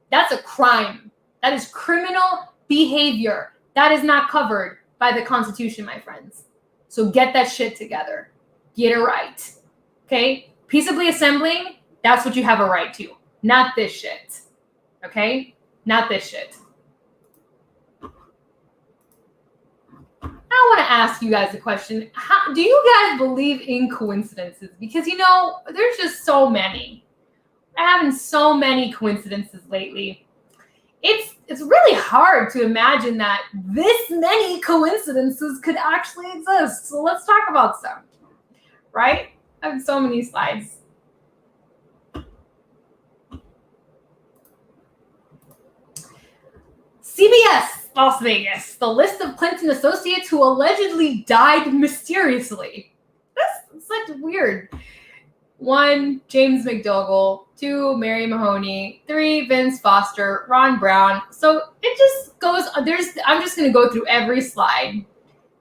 That's a crime. That is criminal behavior. That is not covered by the Constitution, my friends. So get that shit together. Get it right. Okay? Peaceably assembling, that's what you have a right to. Not this shit. Okay? Not this shit. I want to ask you guys a question. How do you guys believe in coincidences? Because, you know, there's just so many. We're having so many coincidences lately. It's really hard to imagine that this many coincidences could actually exist. So let's talk about some, right? I have so many slides. CBS Las Vegas, the list of Clinton associates who allegedly died mysteriously. That's such weird. 1, James McDougall. 2, Mary Mahoney. 3, Vince Foster. Ron Brown. So it just goes, I'm just going to go through every slide.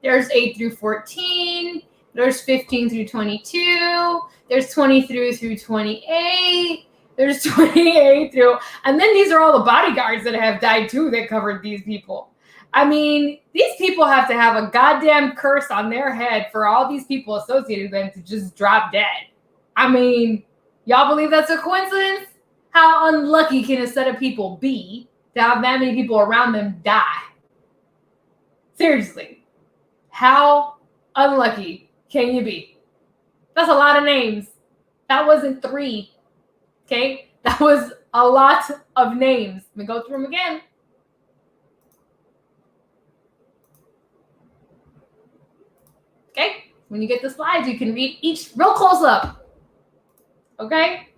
There's 8 through 14. There's 15 through 22. There's 23 through 28. There's 28 through, and then these are all the bodyguards that have died too that covered these people. I mean, these people have to have a goddamn curse on their head for all these people associated with them to just drop dead. I mean, y'all believe that's a coincidence? How unlucky can a set of people be to have that many people around them die? Seriously. How unlucky can you be? That's a lot of names. That wasn't 3. Okay, that was a lot of names. Let me go through them again. Okay, when you get the slides, you can read each real close up. Okay?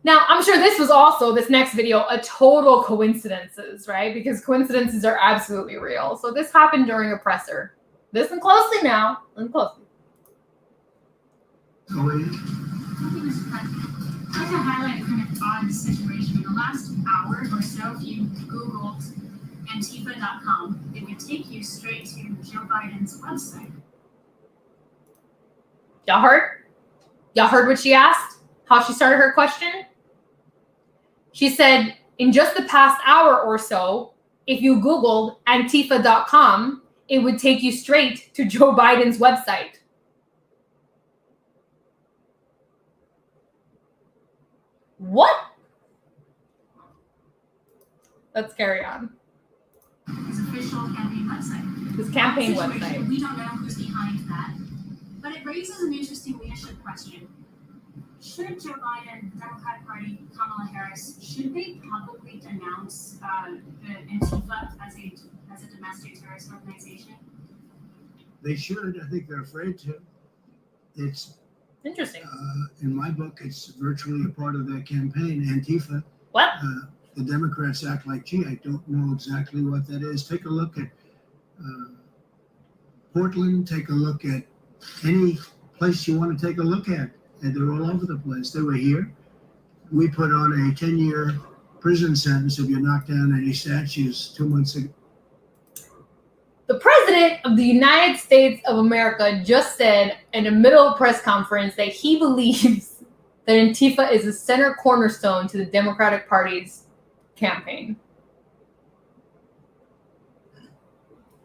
Now, I'm sure this was also, this next video, a total coincidences, right? Because coincidences are absolutely real. So this happened during a presser. Listen closely now. Listen closely. I'd like to highlight a kind of odd situation. In the last hour or so, if you Googled Antifa.com, it would take you straight to Joe Biden's website. Y'all heard? Y'all heard what she asked? How she started her question? She said, in just the past hour or so, if you Googled Antifa.com, it would take you straight to Joe Biden's website. What? Let's carry on. His official campaign website. His campaign website. We don't know who's behind that, but it raises an interesting leadership question. Should Joe Biden, the Democratic Party, Kamala Harris, should they publicly denounce the Antifa as a domestic terrorist organization? They should. I think they're afraid to. It's interesting. In my book, it's virtually a part of their campaign, Antifa. What? The Democrats act like, gee, I don't know exactly what that is. Take a look at Portland. Take a look at any place you want to take a look at. And they're all over the place. They were here. We put on a 10-year prison sentence if you knock down any statues 2 months ago. The president of the United States of America just said in the middle of a press conference that he believes that Antifa is a center cornerstone to the Democratic Party's campaign.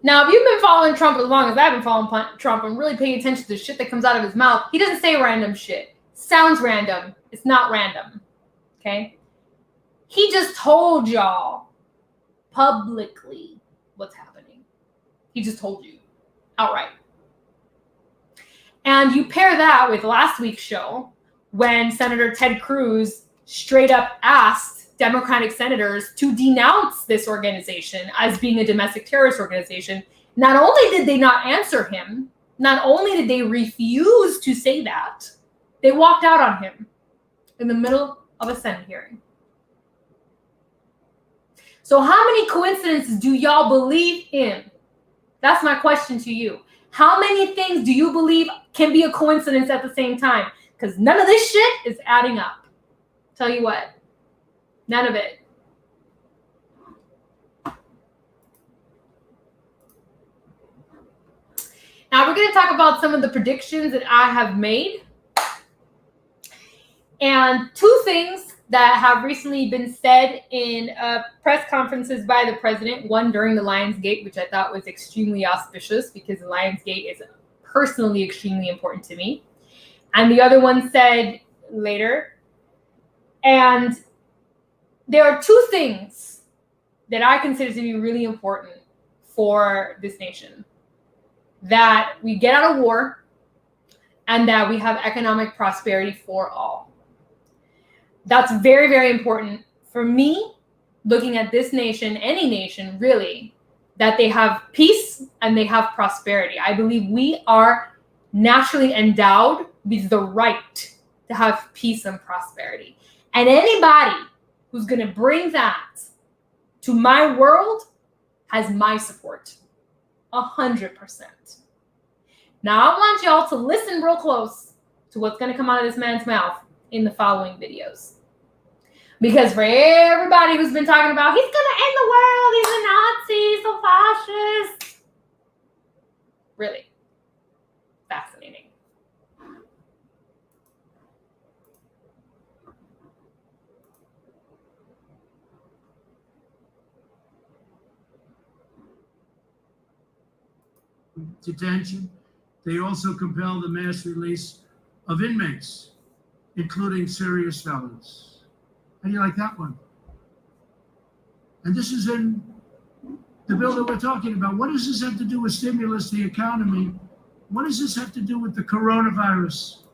Now, if you've been following Trump as long as I've been following Trump and really paying attention to the shit that comes out of his mouth, he doesn't say random shit. Sounds random. It's not random. Okay? He just told y'all publicly what's happening. He just told you outright. And you pair that with last week's show when Senator Ted Cruz straight up asked Democratic senators to denounce this organization as being a domestic terrorist organization. Not only did they not answer him, not only did they refuse to say that, they walked out on him in the middle of a Senate hearing. So how many coincidences do y'all believe in? That's my question to you. How many things do you believe can be a coincidence at the same time? Because none of this shit is adding up. Tell you what. None of it. Now we're going to talk about some of the predictions that I have made. And two things that have recently been said in press conferences by the president. One during the Lionsgate, which I thought was extremely auspicious because the Lionsgate is personally extremely important to me. And the other one said later. And there are two things that I consider to be really important for this nation. That we get out of war and that we have economic prosperity for all. That's very, very important for me, looking at this nation, any nation really, that they have peace and they have prosperity. I believe we are naturally endowed with the right to have peace and prosperity. And anybody who's going to bring that to my world has my support. 100%. Now, I want y'all to listen real close to what's going to come out of this man's mouth in the following videos. Because for everybody who's been talking about, he's going to end the world, he's a Nazi, so fascist. Really fascinating. Detention. They also compel the mass release of inmates, including serious felons. How do you like that one? And this is in the bill that we're talking about. What does this have to do with stimulus, the economy? What does this have to do with the coronavirus?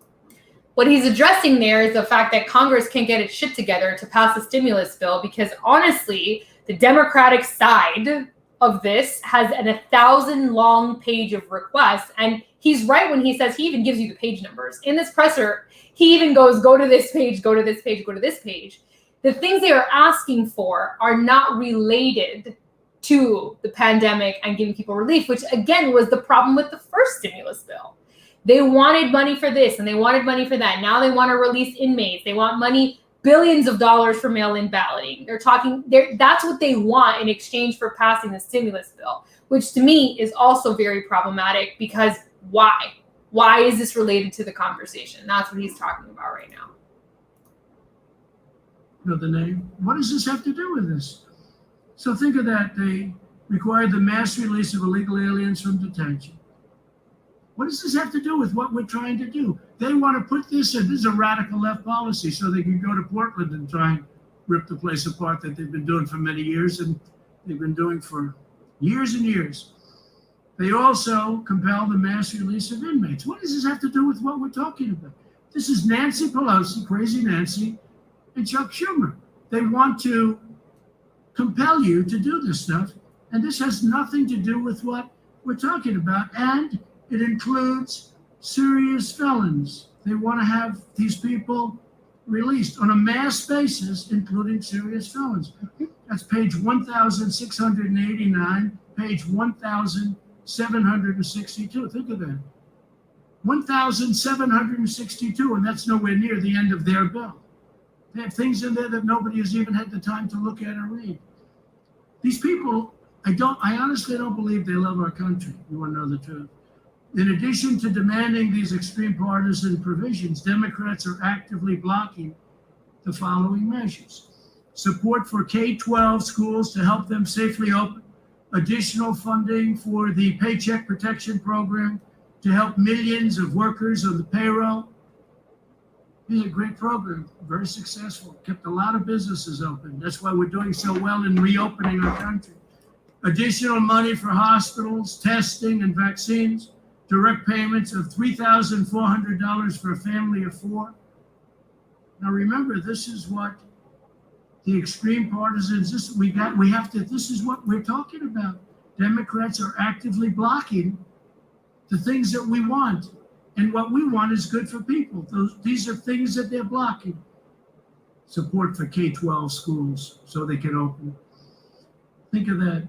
What he's addressing there is the fact that Congress can't get its shit together to pass a stimulus bill because honestly, the Democratic side of this has an 1,000-long page of requests. And he's right when he says, he even gives you the page numbers. In this presser, he even goes, go to this page, go to this page, go to this page. The things they are asking for are not related to the pandemic and giving people relief, which again was the problem with the first stimulus bill. They wanted money for this and they wanted money for that. Now they want to release inmates. They want money, billions of dollars for mail-in balloting. That's what they want in exchange for passing the stimulus bill, which to me is also very problematic because why? Why is this related to the conversation? That's what he's talking about right now. Know the name? What does this have to do with this? So think of that. They required the mass release of illegal aliens from detention. What does this have to do with what we're trying to do? They want to put this in. This is a radical left policy so they can go to Portland and try and rip the place apart that they've been doing for many years and they've been doing for years and years. They also compel the mass release of inmates. What does this have to do with what we're talking about? This is Nancy Pelosi, crazy Nancy, and Chuck Schumer. They want to compel you to do this stuff, and this has nothing to do with what we're talking about, and it includes serious felons. They want to have these people released on a mass basis, including serious felons. That's page 1,689, page 1,762. Think of that. 1,762, and that's nowhere near the end of their bill. They have things in there that nobody has even had the time to look at or read. These people I honestly don't believe they love our country. You want to know the truth. In addition to demanding these extreme partisan provisions, Democrats are actively blocking the following measures: support for K-12 schools to help them safely open, additional funding for the Paycheck Protection Program to help millions of workers on the payroll. These are great programs, very successful, kept a lot of businesses open. That's why we're doing so well in reopening our country. Additional money for hospitals, testing, and vaccines. Direct payments of $3,400 for a family of 4. Now remember, this is what the extreme partisans, this is what we're talking about. Democrats are actively blocking the things that we want. And what we want is good for people. These are things that they're blocking. Support for K-12 schools so they can open. Think of that.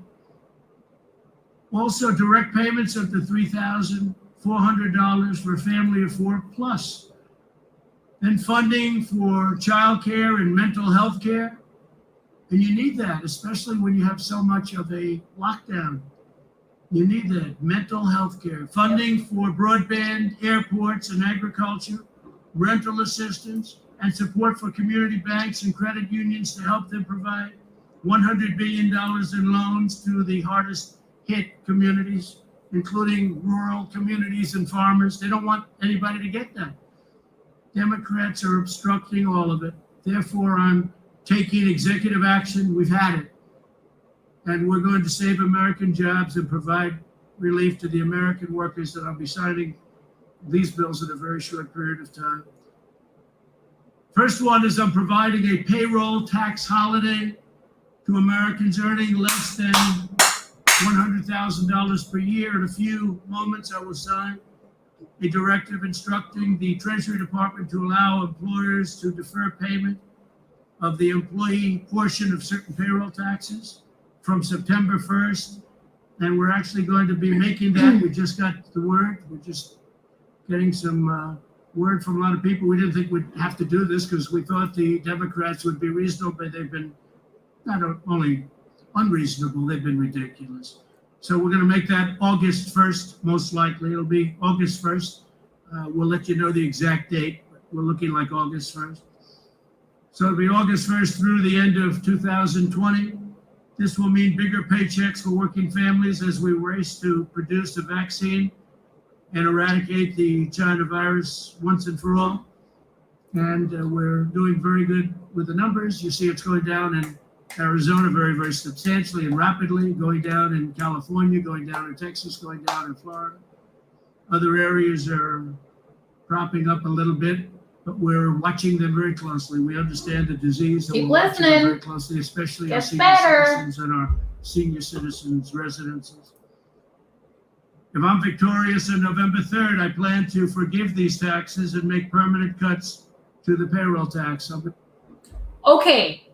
Also, direct payments up to $3,400 for a family of 4 plus. Then funding for childcare and mental health care. And you need that, especially when you have so much of a lockdown. You need that, mental health care. Funding for broadband, airports, and agriculture, rental assistance, and support for community banks and credit unions to help them provide $100 billion in loans to the hardest hit communities, including rural communities and farmers. They don't want anybody to get that. Democrats are obstructing all of it. Therefore, I'm taking executive action. We've had it. And we're going to save American jobs and provide relief to the American workers that I'll be signing these bills in a very short period of time. First one is I'm providing a payroll tax holiday to Americans earning less than $100,000 per year. In a few moments, I will sign a directive instructing the Treasury Department to allow employers to defer payment of the employee portion of certain payroll taxes from September 1st. And we're actually going to be making that. We just got the word. We're just getting some word from a lot of people. We didn't think we'd have to do this because we thought the Democrats would be reasonable, but they've been not only unreasonable, they've been ridiculous. So we're going to make that August 1st, most likely. It'll be August 1st. We'll let you know the exact date. But we're looking like August 1st. So it'll be August 1st through the end of 2020. This will mean bigger paychecks for working families as we race to produce a vaccine and eradicate the China virus once and for all. And we're doing very good with the numbers. You see it's going down in Arizona very, very substantially and rapidly, going down in California, going down in Texas, going down in Florida. Other areas are propping up a little bit, but we're watching them very closely. We understand the disease, and Keep we're watching them listening. very closely, especially our Gets senior better. citizens and our senior citizens' residences. If I'm victorious on November 3rd, I plan to forgive these taxes and make permanent cuts to the payroll tax. Okay,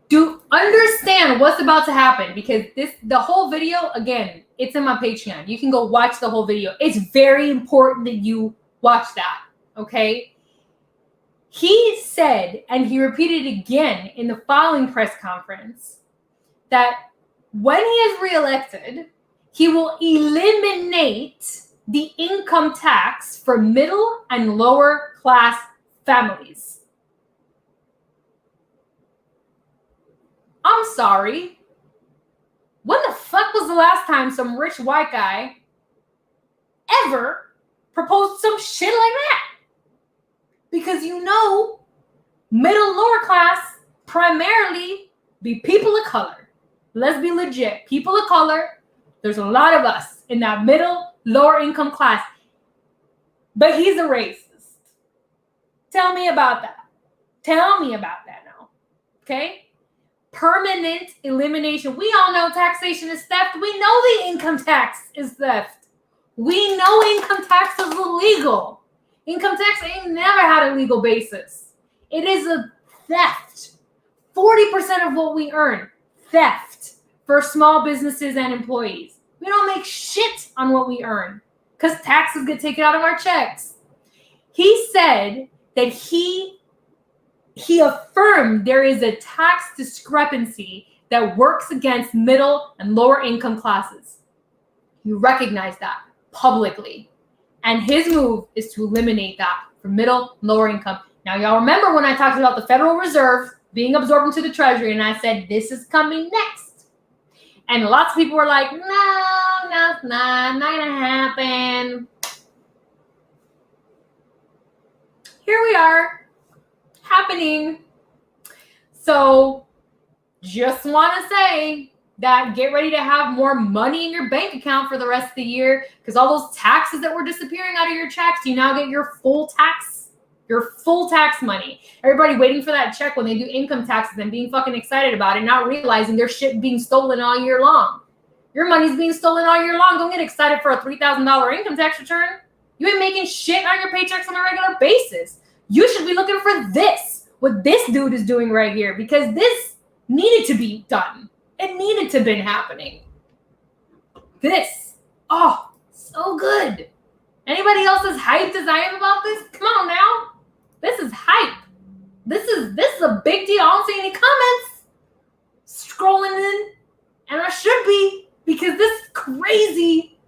do understand what's about to happen, because the whole video, again, it's in my Patreon. You can go watch the whole video. It's very important that you watch that, okay? He said, and he repeated again in the following press conference, that when he is reelected, he will eliminate the income tax for middle and lower class families. I'm sorry. When the fuck was the last time some rich white guy ever proposed some shit like that? Because middle lower class primarily be people of color. Let's be legit. People of color, there's a lot of us in that middle lower income class. But he's a racist. Tell me about that. Tell me about that now. Okay? Permanent elimination. We all know taxation is theft. We know the income tax is theft. We know income tax is illegal. Income tax ain't never had a legal basis. It is a theft. 40% of what we earn, theft for small businesses and employees. We don't make shit on what we earn because taxes get taken out of our checks. He said that he affirmed there is a tax discrepancy that works against middle and lower income classes. You recognize that publicly. And his move is to eliminate that for middle and lower income. Now, y'all remember when I talked about the Federal Reserve being absorbed into the Treasury, and I said, this is coming next. And lots of people were like, no, that's not gonna happen. Here we are, happening. So just want to say that get ready to have more money in your bank account for the rest of the year, because all those taxes that were disappearing out of your checks, you now get your full tax money. Everybody waiting for that check when they do income taxes and being fucking excited about it, not realizing their shit being stolen all year long. Your money's being stolen all year long. Don't get excited for a $3,000 income tax return. You ain't making shit on your paychecks on a regular basis. You should be looking for this, what this dude is doing right here, because this needed to be done. It needed to have been happening. This, oh, so good. Anybody else as hyped as I am about this? Come on now. This is hype. This is a big deal. I don't see any comments scrolling in, and I should be, because this is crazy.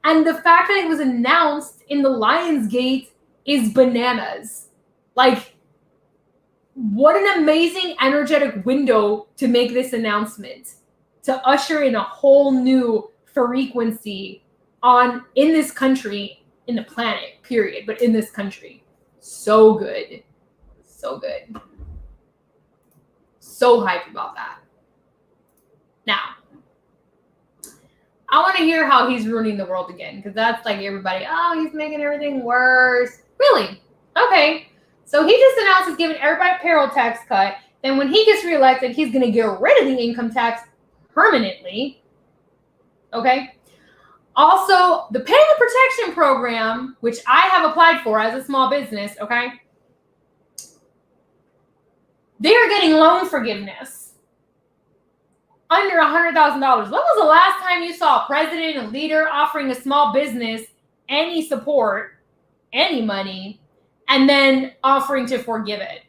And the fact that it was announced in the Lionsgate is bananas. Like, what an amazing, energetic window to make this announcement, to usher in a whole new frequency in this country, in the planet, period, but in this country. So good. So good. So hyped about that. Now, I want to hear how he's ruining the world again, because that's like everybody, oh, he's making everything worse. Really? Okay. So he just announced he's giving everybody a payroll tax cut. Then when he gets reelected, he's going to get rid of the income tax permanently. Okay. Also, the Payment Protection Program, which I have applied for as a small business, okay, they are getting loan forgiveness under $100,000. When was the last time you saw a president, a leader offering a small business any support, any money, and then offering to forgive it?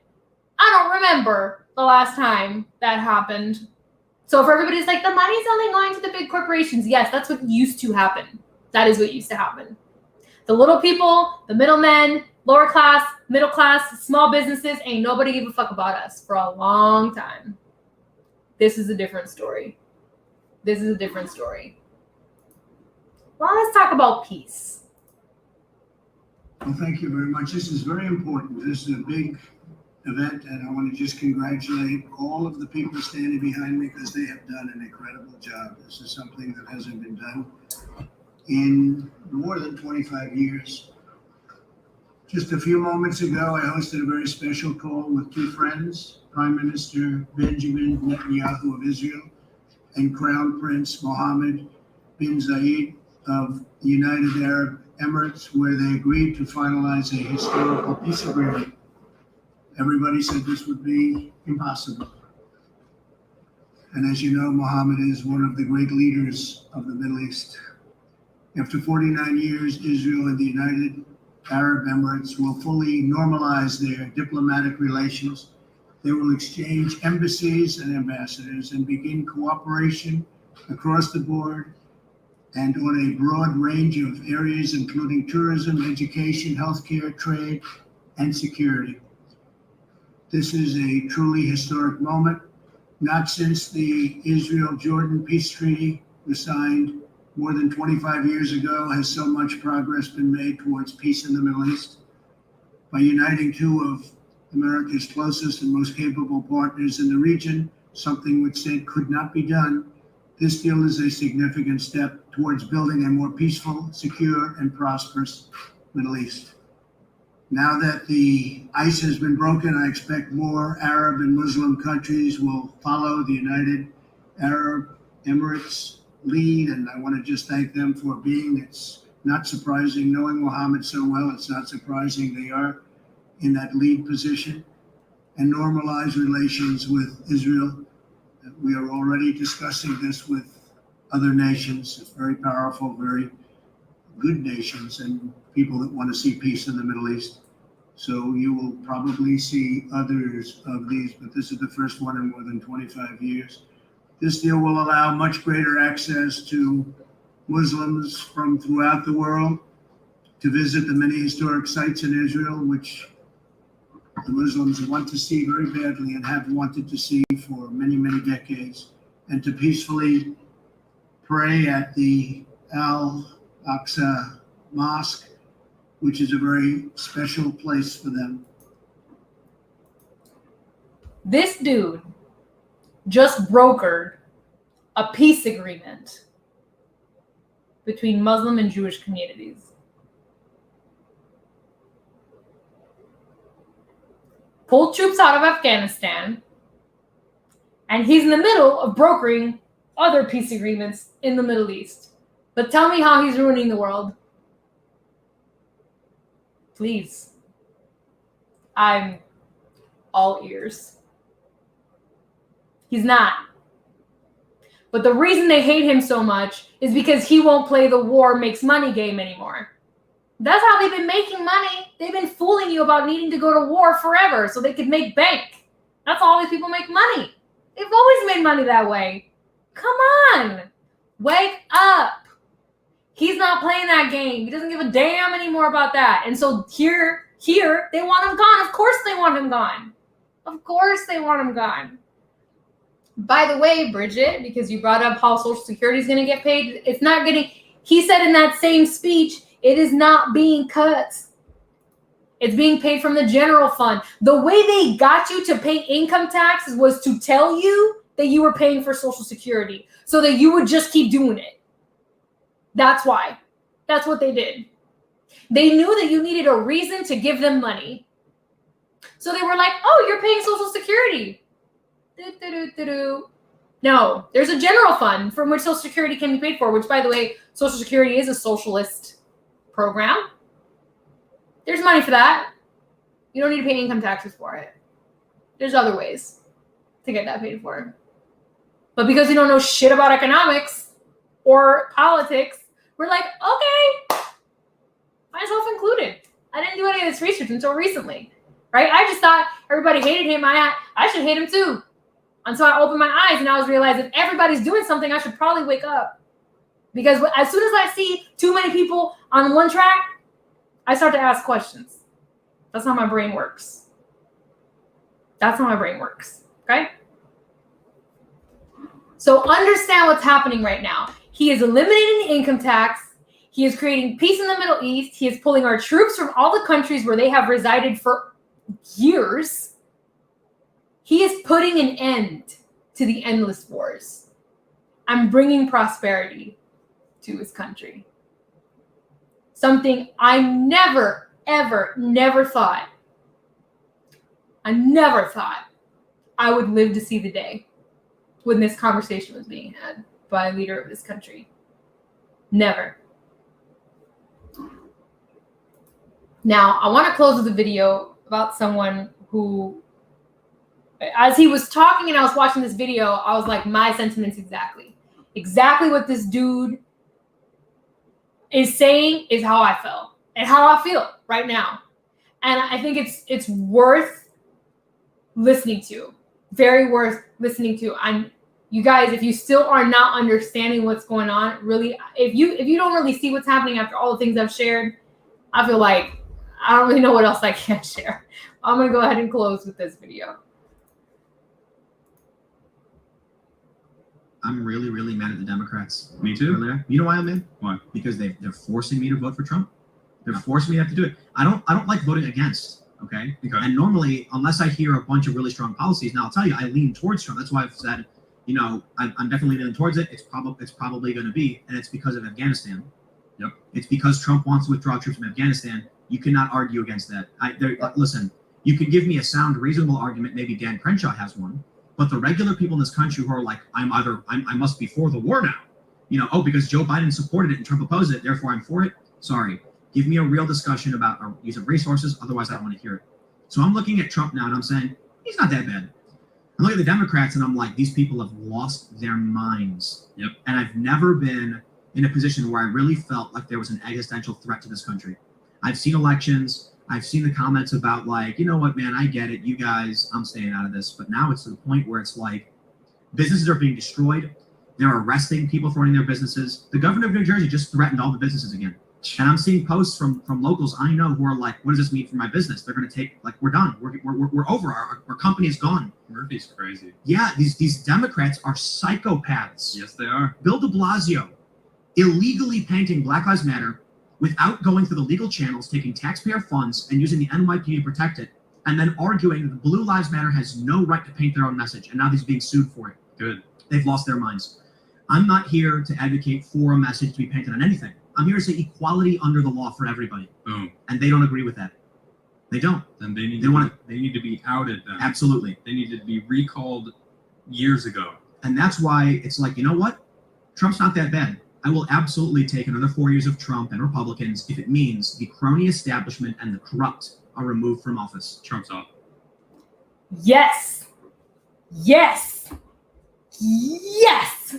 I don't remember the last time that happened. So if everybody's like, the money's only going to the big corporations, yes, that's what used to happen. That is what used to happen. The little people, the middlemen, lower class, middle class, small businesses, ain't nobody give a fuck about us for a long time. This is a different story. This is a different story. Well, let's talk about peace. Well, thank you very much. This is very important. This is a big event, and I want to just congratulate all of the people standing behind me, because they have done an incredible job. This is something that hasn't been done in more than 25 years. Just a few moments ago, I hosted a very special call with two friends, Prime Minister Benjamin Netanyahu of Israel and Crown Prince Mohammed bin Zayed of the United Arab Emirates, where they agreed to finalize a historical peace agreement. Everybody said this would be impossible. And as you know, Mohammed is one of the great leaders of the Middle East. After 49 years, Israel and the United Arab Emirates will fully normalize their diplomatic relations. They will exchange embassies and ambassadors and begin cooperation across the board and on a broad range of areas, including tourism, education, healthcare, trade, and security. This is a truly historic moment. Not since the Israel-Jordan peace treaty was signed more than 25 years ago has so much progress been made towards peace in the Middle East. By uniting two of America's closest and most capable partners in the region, something which said could not be done, this deal is a significant step towards building a more peaceful, secure, and prosperous Middle East. Now that the ice has been broken, I expect more Arab and Muslim countries will follow the United Arab Emirates lead, and I want to just thank them for being. It's not surprising, knowing Mohammed so well, it's not surprising they are in that lead position, and normalize relations with Israel. We are already discussing this with other nations, very powerful, very good nations, and people that want to see peace in the Middle East. So you will probably see others of these, but this is the first one in more than 25 years. This deal will allow much greater access to Muslims from throughout the world to visit the many historic sites in Israel, which the Muslims want to see very badly and have wanted to see for many, many decades, and to peacefully pray at the Al-Aqsa Mosque, which is a very special place for them. This dude just brokered a peace agreement between Muslim and Jewish communities. Pulled troops out of Afghanistan, and he's in the middle of brokering other peace agreements in the Middle East. But tell me how he's ruining the world. Please. I'm all ears. He's not. But the reason they hate him so much is because he won't play the war makes money game anymore. That's how they've been making money. They've been fooling you about needing to go to war forever so they could make bank. That's how all these people make money. They've always made money that way. Come on. Wake up. He's not playing that game. He doesn't give a damn anymore about that. And so here, they want him gone. Of course they want him gone. Of course they want him gone. By the way, Bridget, because you brought up how Social Security is going to get paid, it's not getting, he said in that same speech, it is not being cut. It's being paid from the general fund. The way they got you to pay income taxes was to tell you that you were paying for Social Security so that you would just keep doing it. That's why. That's what they did. They knew that you needed a reason to give them money. So they were like, oh, you're paying Social Security. No, there's a general fund from which Social Security can be paid for, which, by the way, Social Security is a socialist program. There's money for that. You don't need to pay income taxes for it. There's other ways to get that paid for. But because we don't know shit about economics or politics, we're like, okay, myself included. I didn't do any of this research until recently, right? I just thought everybody hated him. I should hate him too. Until I opened my eyes and I was realizing if everybody's doing something, I should probably wake up. Because as soon as I see too many people on one track, I start to ask questions. That's how my brain works. That's how my brain works, okay? So understand what's happening right now. He is eliminating the income tax. He is creating peace in the Middle East. He is pulling our troops from all the countries where they have resided for years. He is putting an end to the endless wars. I'm bringing prosperity to his country. Something I never thought I would live to see the day when this conversation was being had by a leader of this country. Never. Now, I want to close with a video about someone who, as he was talking and I was watching this video, I was like, my sentiments exactly. Exactly what this dude is saying is how I felt and how I feel right now. And I think it's worth listening to. Very worth listening to. You guys, if you still are not understanding what's going on, really, if you don't really see what's happening after all the things I've shared, I feel like I don't really know what else I can share. I'm going to go ahead and close with this video. I'm really, really mad at the Democrats. Me too. Earlier. You know why I'm mad? Why? Because they're forcing me to vote for Trump. They're forcing me to have to do it. I don't like voting against. Okay. And normally, unless I hear a bunch of really strong policies, now I'll tell you, I lean towards Trump. That's why I've said, you know, I'm definitely leaning towards it. It's probably going to be, and it's because of Afghanistan. Yep. It's because Trump wants to withdraw troops from Afghanistan. You cannot argue against that. Listen, you could give me a sound, reasonable argument. Maybe Dan Crenshaw has one. But the regular people in this country who are like, I must be for the war now. You know, because Joe Biden supported it and Trump opposed it, therefore I'm for it. Sorry. Give me a real discussion about our use of resources. Otherwise, I don't want to hear it. So I'm looking at Trump now and I'm saying, he's not that bad. I look at the Democrats and I'm like, these people have lost their minds. Yep. And I've never been in a position where I really felt like there was an existential threat to this country. I've seen elections. I've seen the comments about like, you know what, man, I get it. You guys, I'm staying out of this. But now it's to the point where it's like, Businesses are being destroyed. They're arresting people for running their businesses. The governor of New Jersey just threatened all the businesses again. And I'm seeing posts from locals I know who are like, what does this mean for my business? They're going to take, like, we're done. We're over. Our company is gone. Murphy's crazy. Yeah, these Democrats are psychopaths. Yes, they are. Bill de Blasio illegally painting Black Lives Matter without going through the legal channels, taking taxpayer funds and using the NYPD to protect it, and then arguing that Blue Lives Matter has no right to paint their own message, and now he's being sued for it. Good. They've lost their minds. I'm not here to advocate for a message to be painted on anything. I'm here to say equality under the law for everybody. Boom. And they don't agree with that. They don't. Then they need to be outed then. Absolutely. They need to be recalled years ago. And that's why it's like, you know what? Trump's not that bad. I will absolutely take another 4 years of Trump and Republicans if it means the crony establishment and the corrupt are removed from office. Trump's off. Yes. Yes. Yes.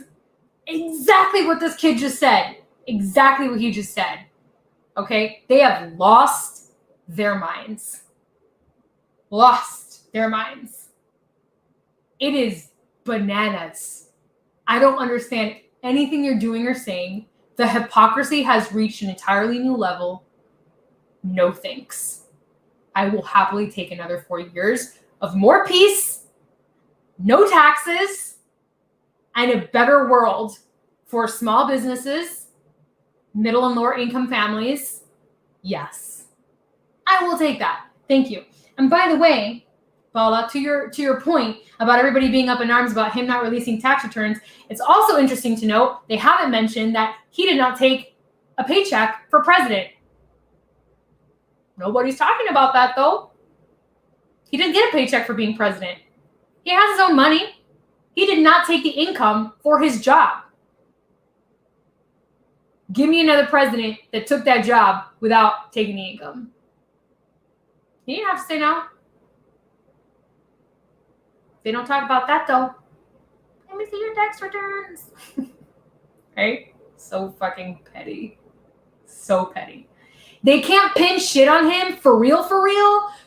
Exactly what this kid just said. Exactly what he just said. Okay? They have lost their minds. Lost their minds. It is bananas. I don't understand anything you're doing or saying. The hypocrisy has reached an entirely new level. No thanks. I will happily take another 4 years of more peace, no taxes, and a better world for small businesses, middle and lower income families. Yes, I will take that. Thank you. And by the way, Paula, to your point about everybody being up in arms about him not releasing tax returns, it's also interesting to note they haven't mentioned that he did not take a paycheck for president. Nobody's talking about that, though. He didn't get a paycheck for being president. He has his own money. He did not take the income for his job. Give me another president that took that job without taking the income. He didn't have to say no. They don't talk about that, though. Let me see your tax returns. Right? So fucking petty. So petty. They can't pin shit on him for real,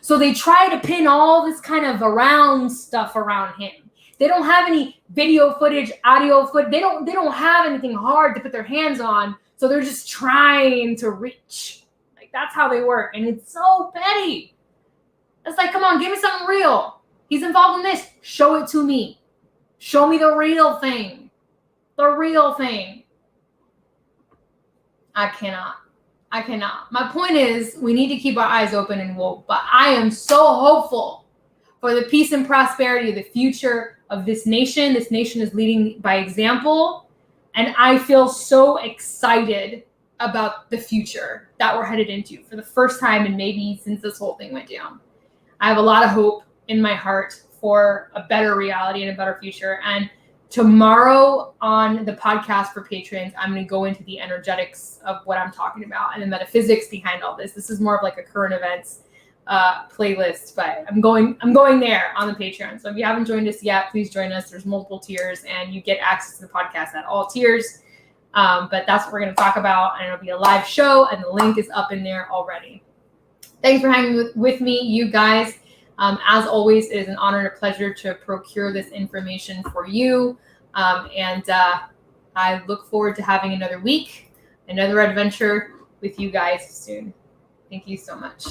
so they try to pin all this kind of around stuff around him. They don't have any video footage, audio footage. They don't have anything hard to put their hands on, so they're just trying to reach. Like, that's how they work, and it's so petty. It's like, come on, give me something real. He's involved in this. Show it to me. Show me the real thing. The real thing. I cannot. My point is, we need to keep our eyes open and woke, but I am so hopeful for the peace and prosperity of the future of this nation. This nation is leading by example, and I feel so excited about the future that we're headed into for the first time and maybe since this whole thing went down. I have a lot of hope in my heart for a better reality and a better future. And tomorrow on the podcast for patrons, I'm going to go into the energetics of what I'm talking about and the metaphysics behind all this. This is more of like a current events playlist, but I'm going there on the Patreon. So if you haven't joined us yet, please join us. There's multiple tiers, and you get access to the podcast at all tiers. But that's what we're going to talk about, and it'll be a live show, and the link is up in there already. Thanks for hanging with me, you guys. As always, it is an honor and a pleasure to procure this information for you. And I look forward to having another week, another adventure with you guys soon. Thank you so much.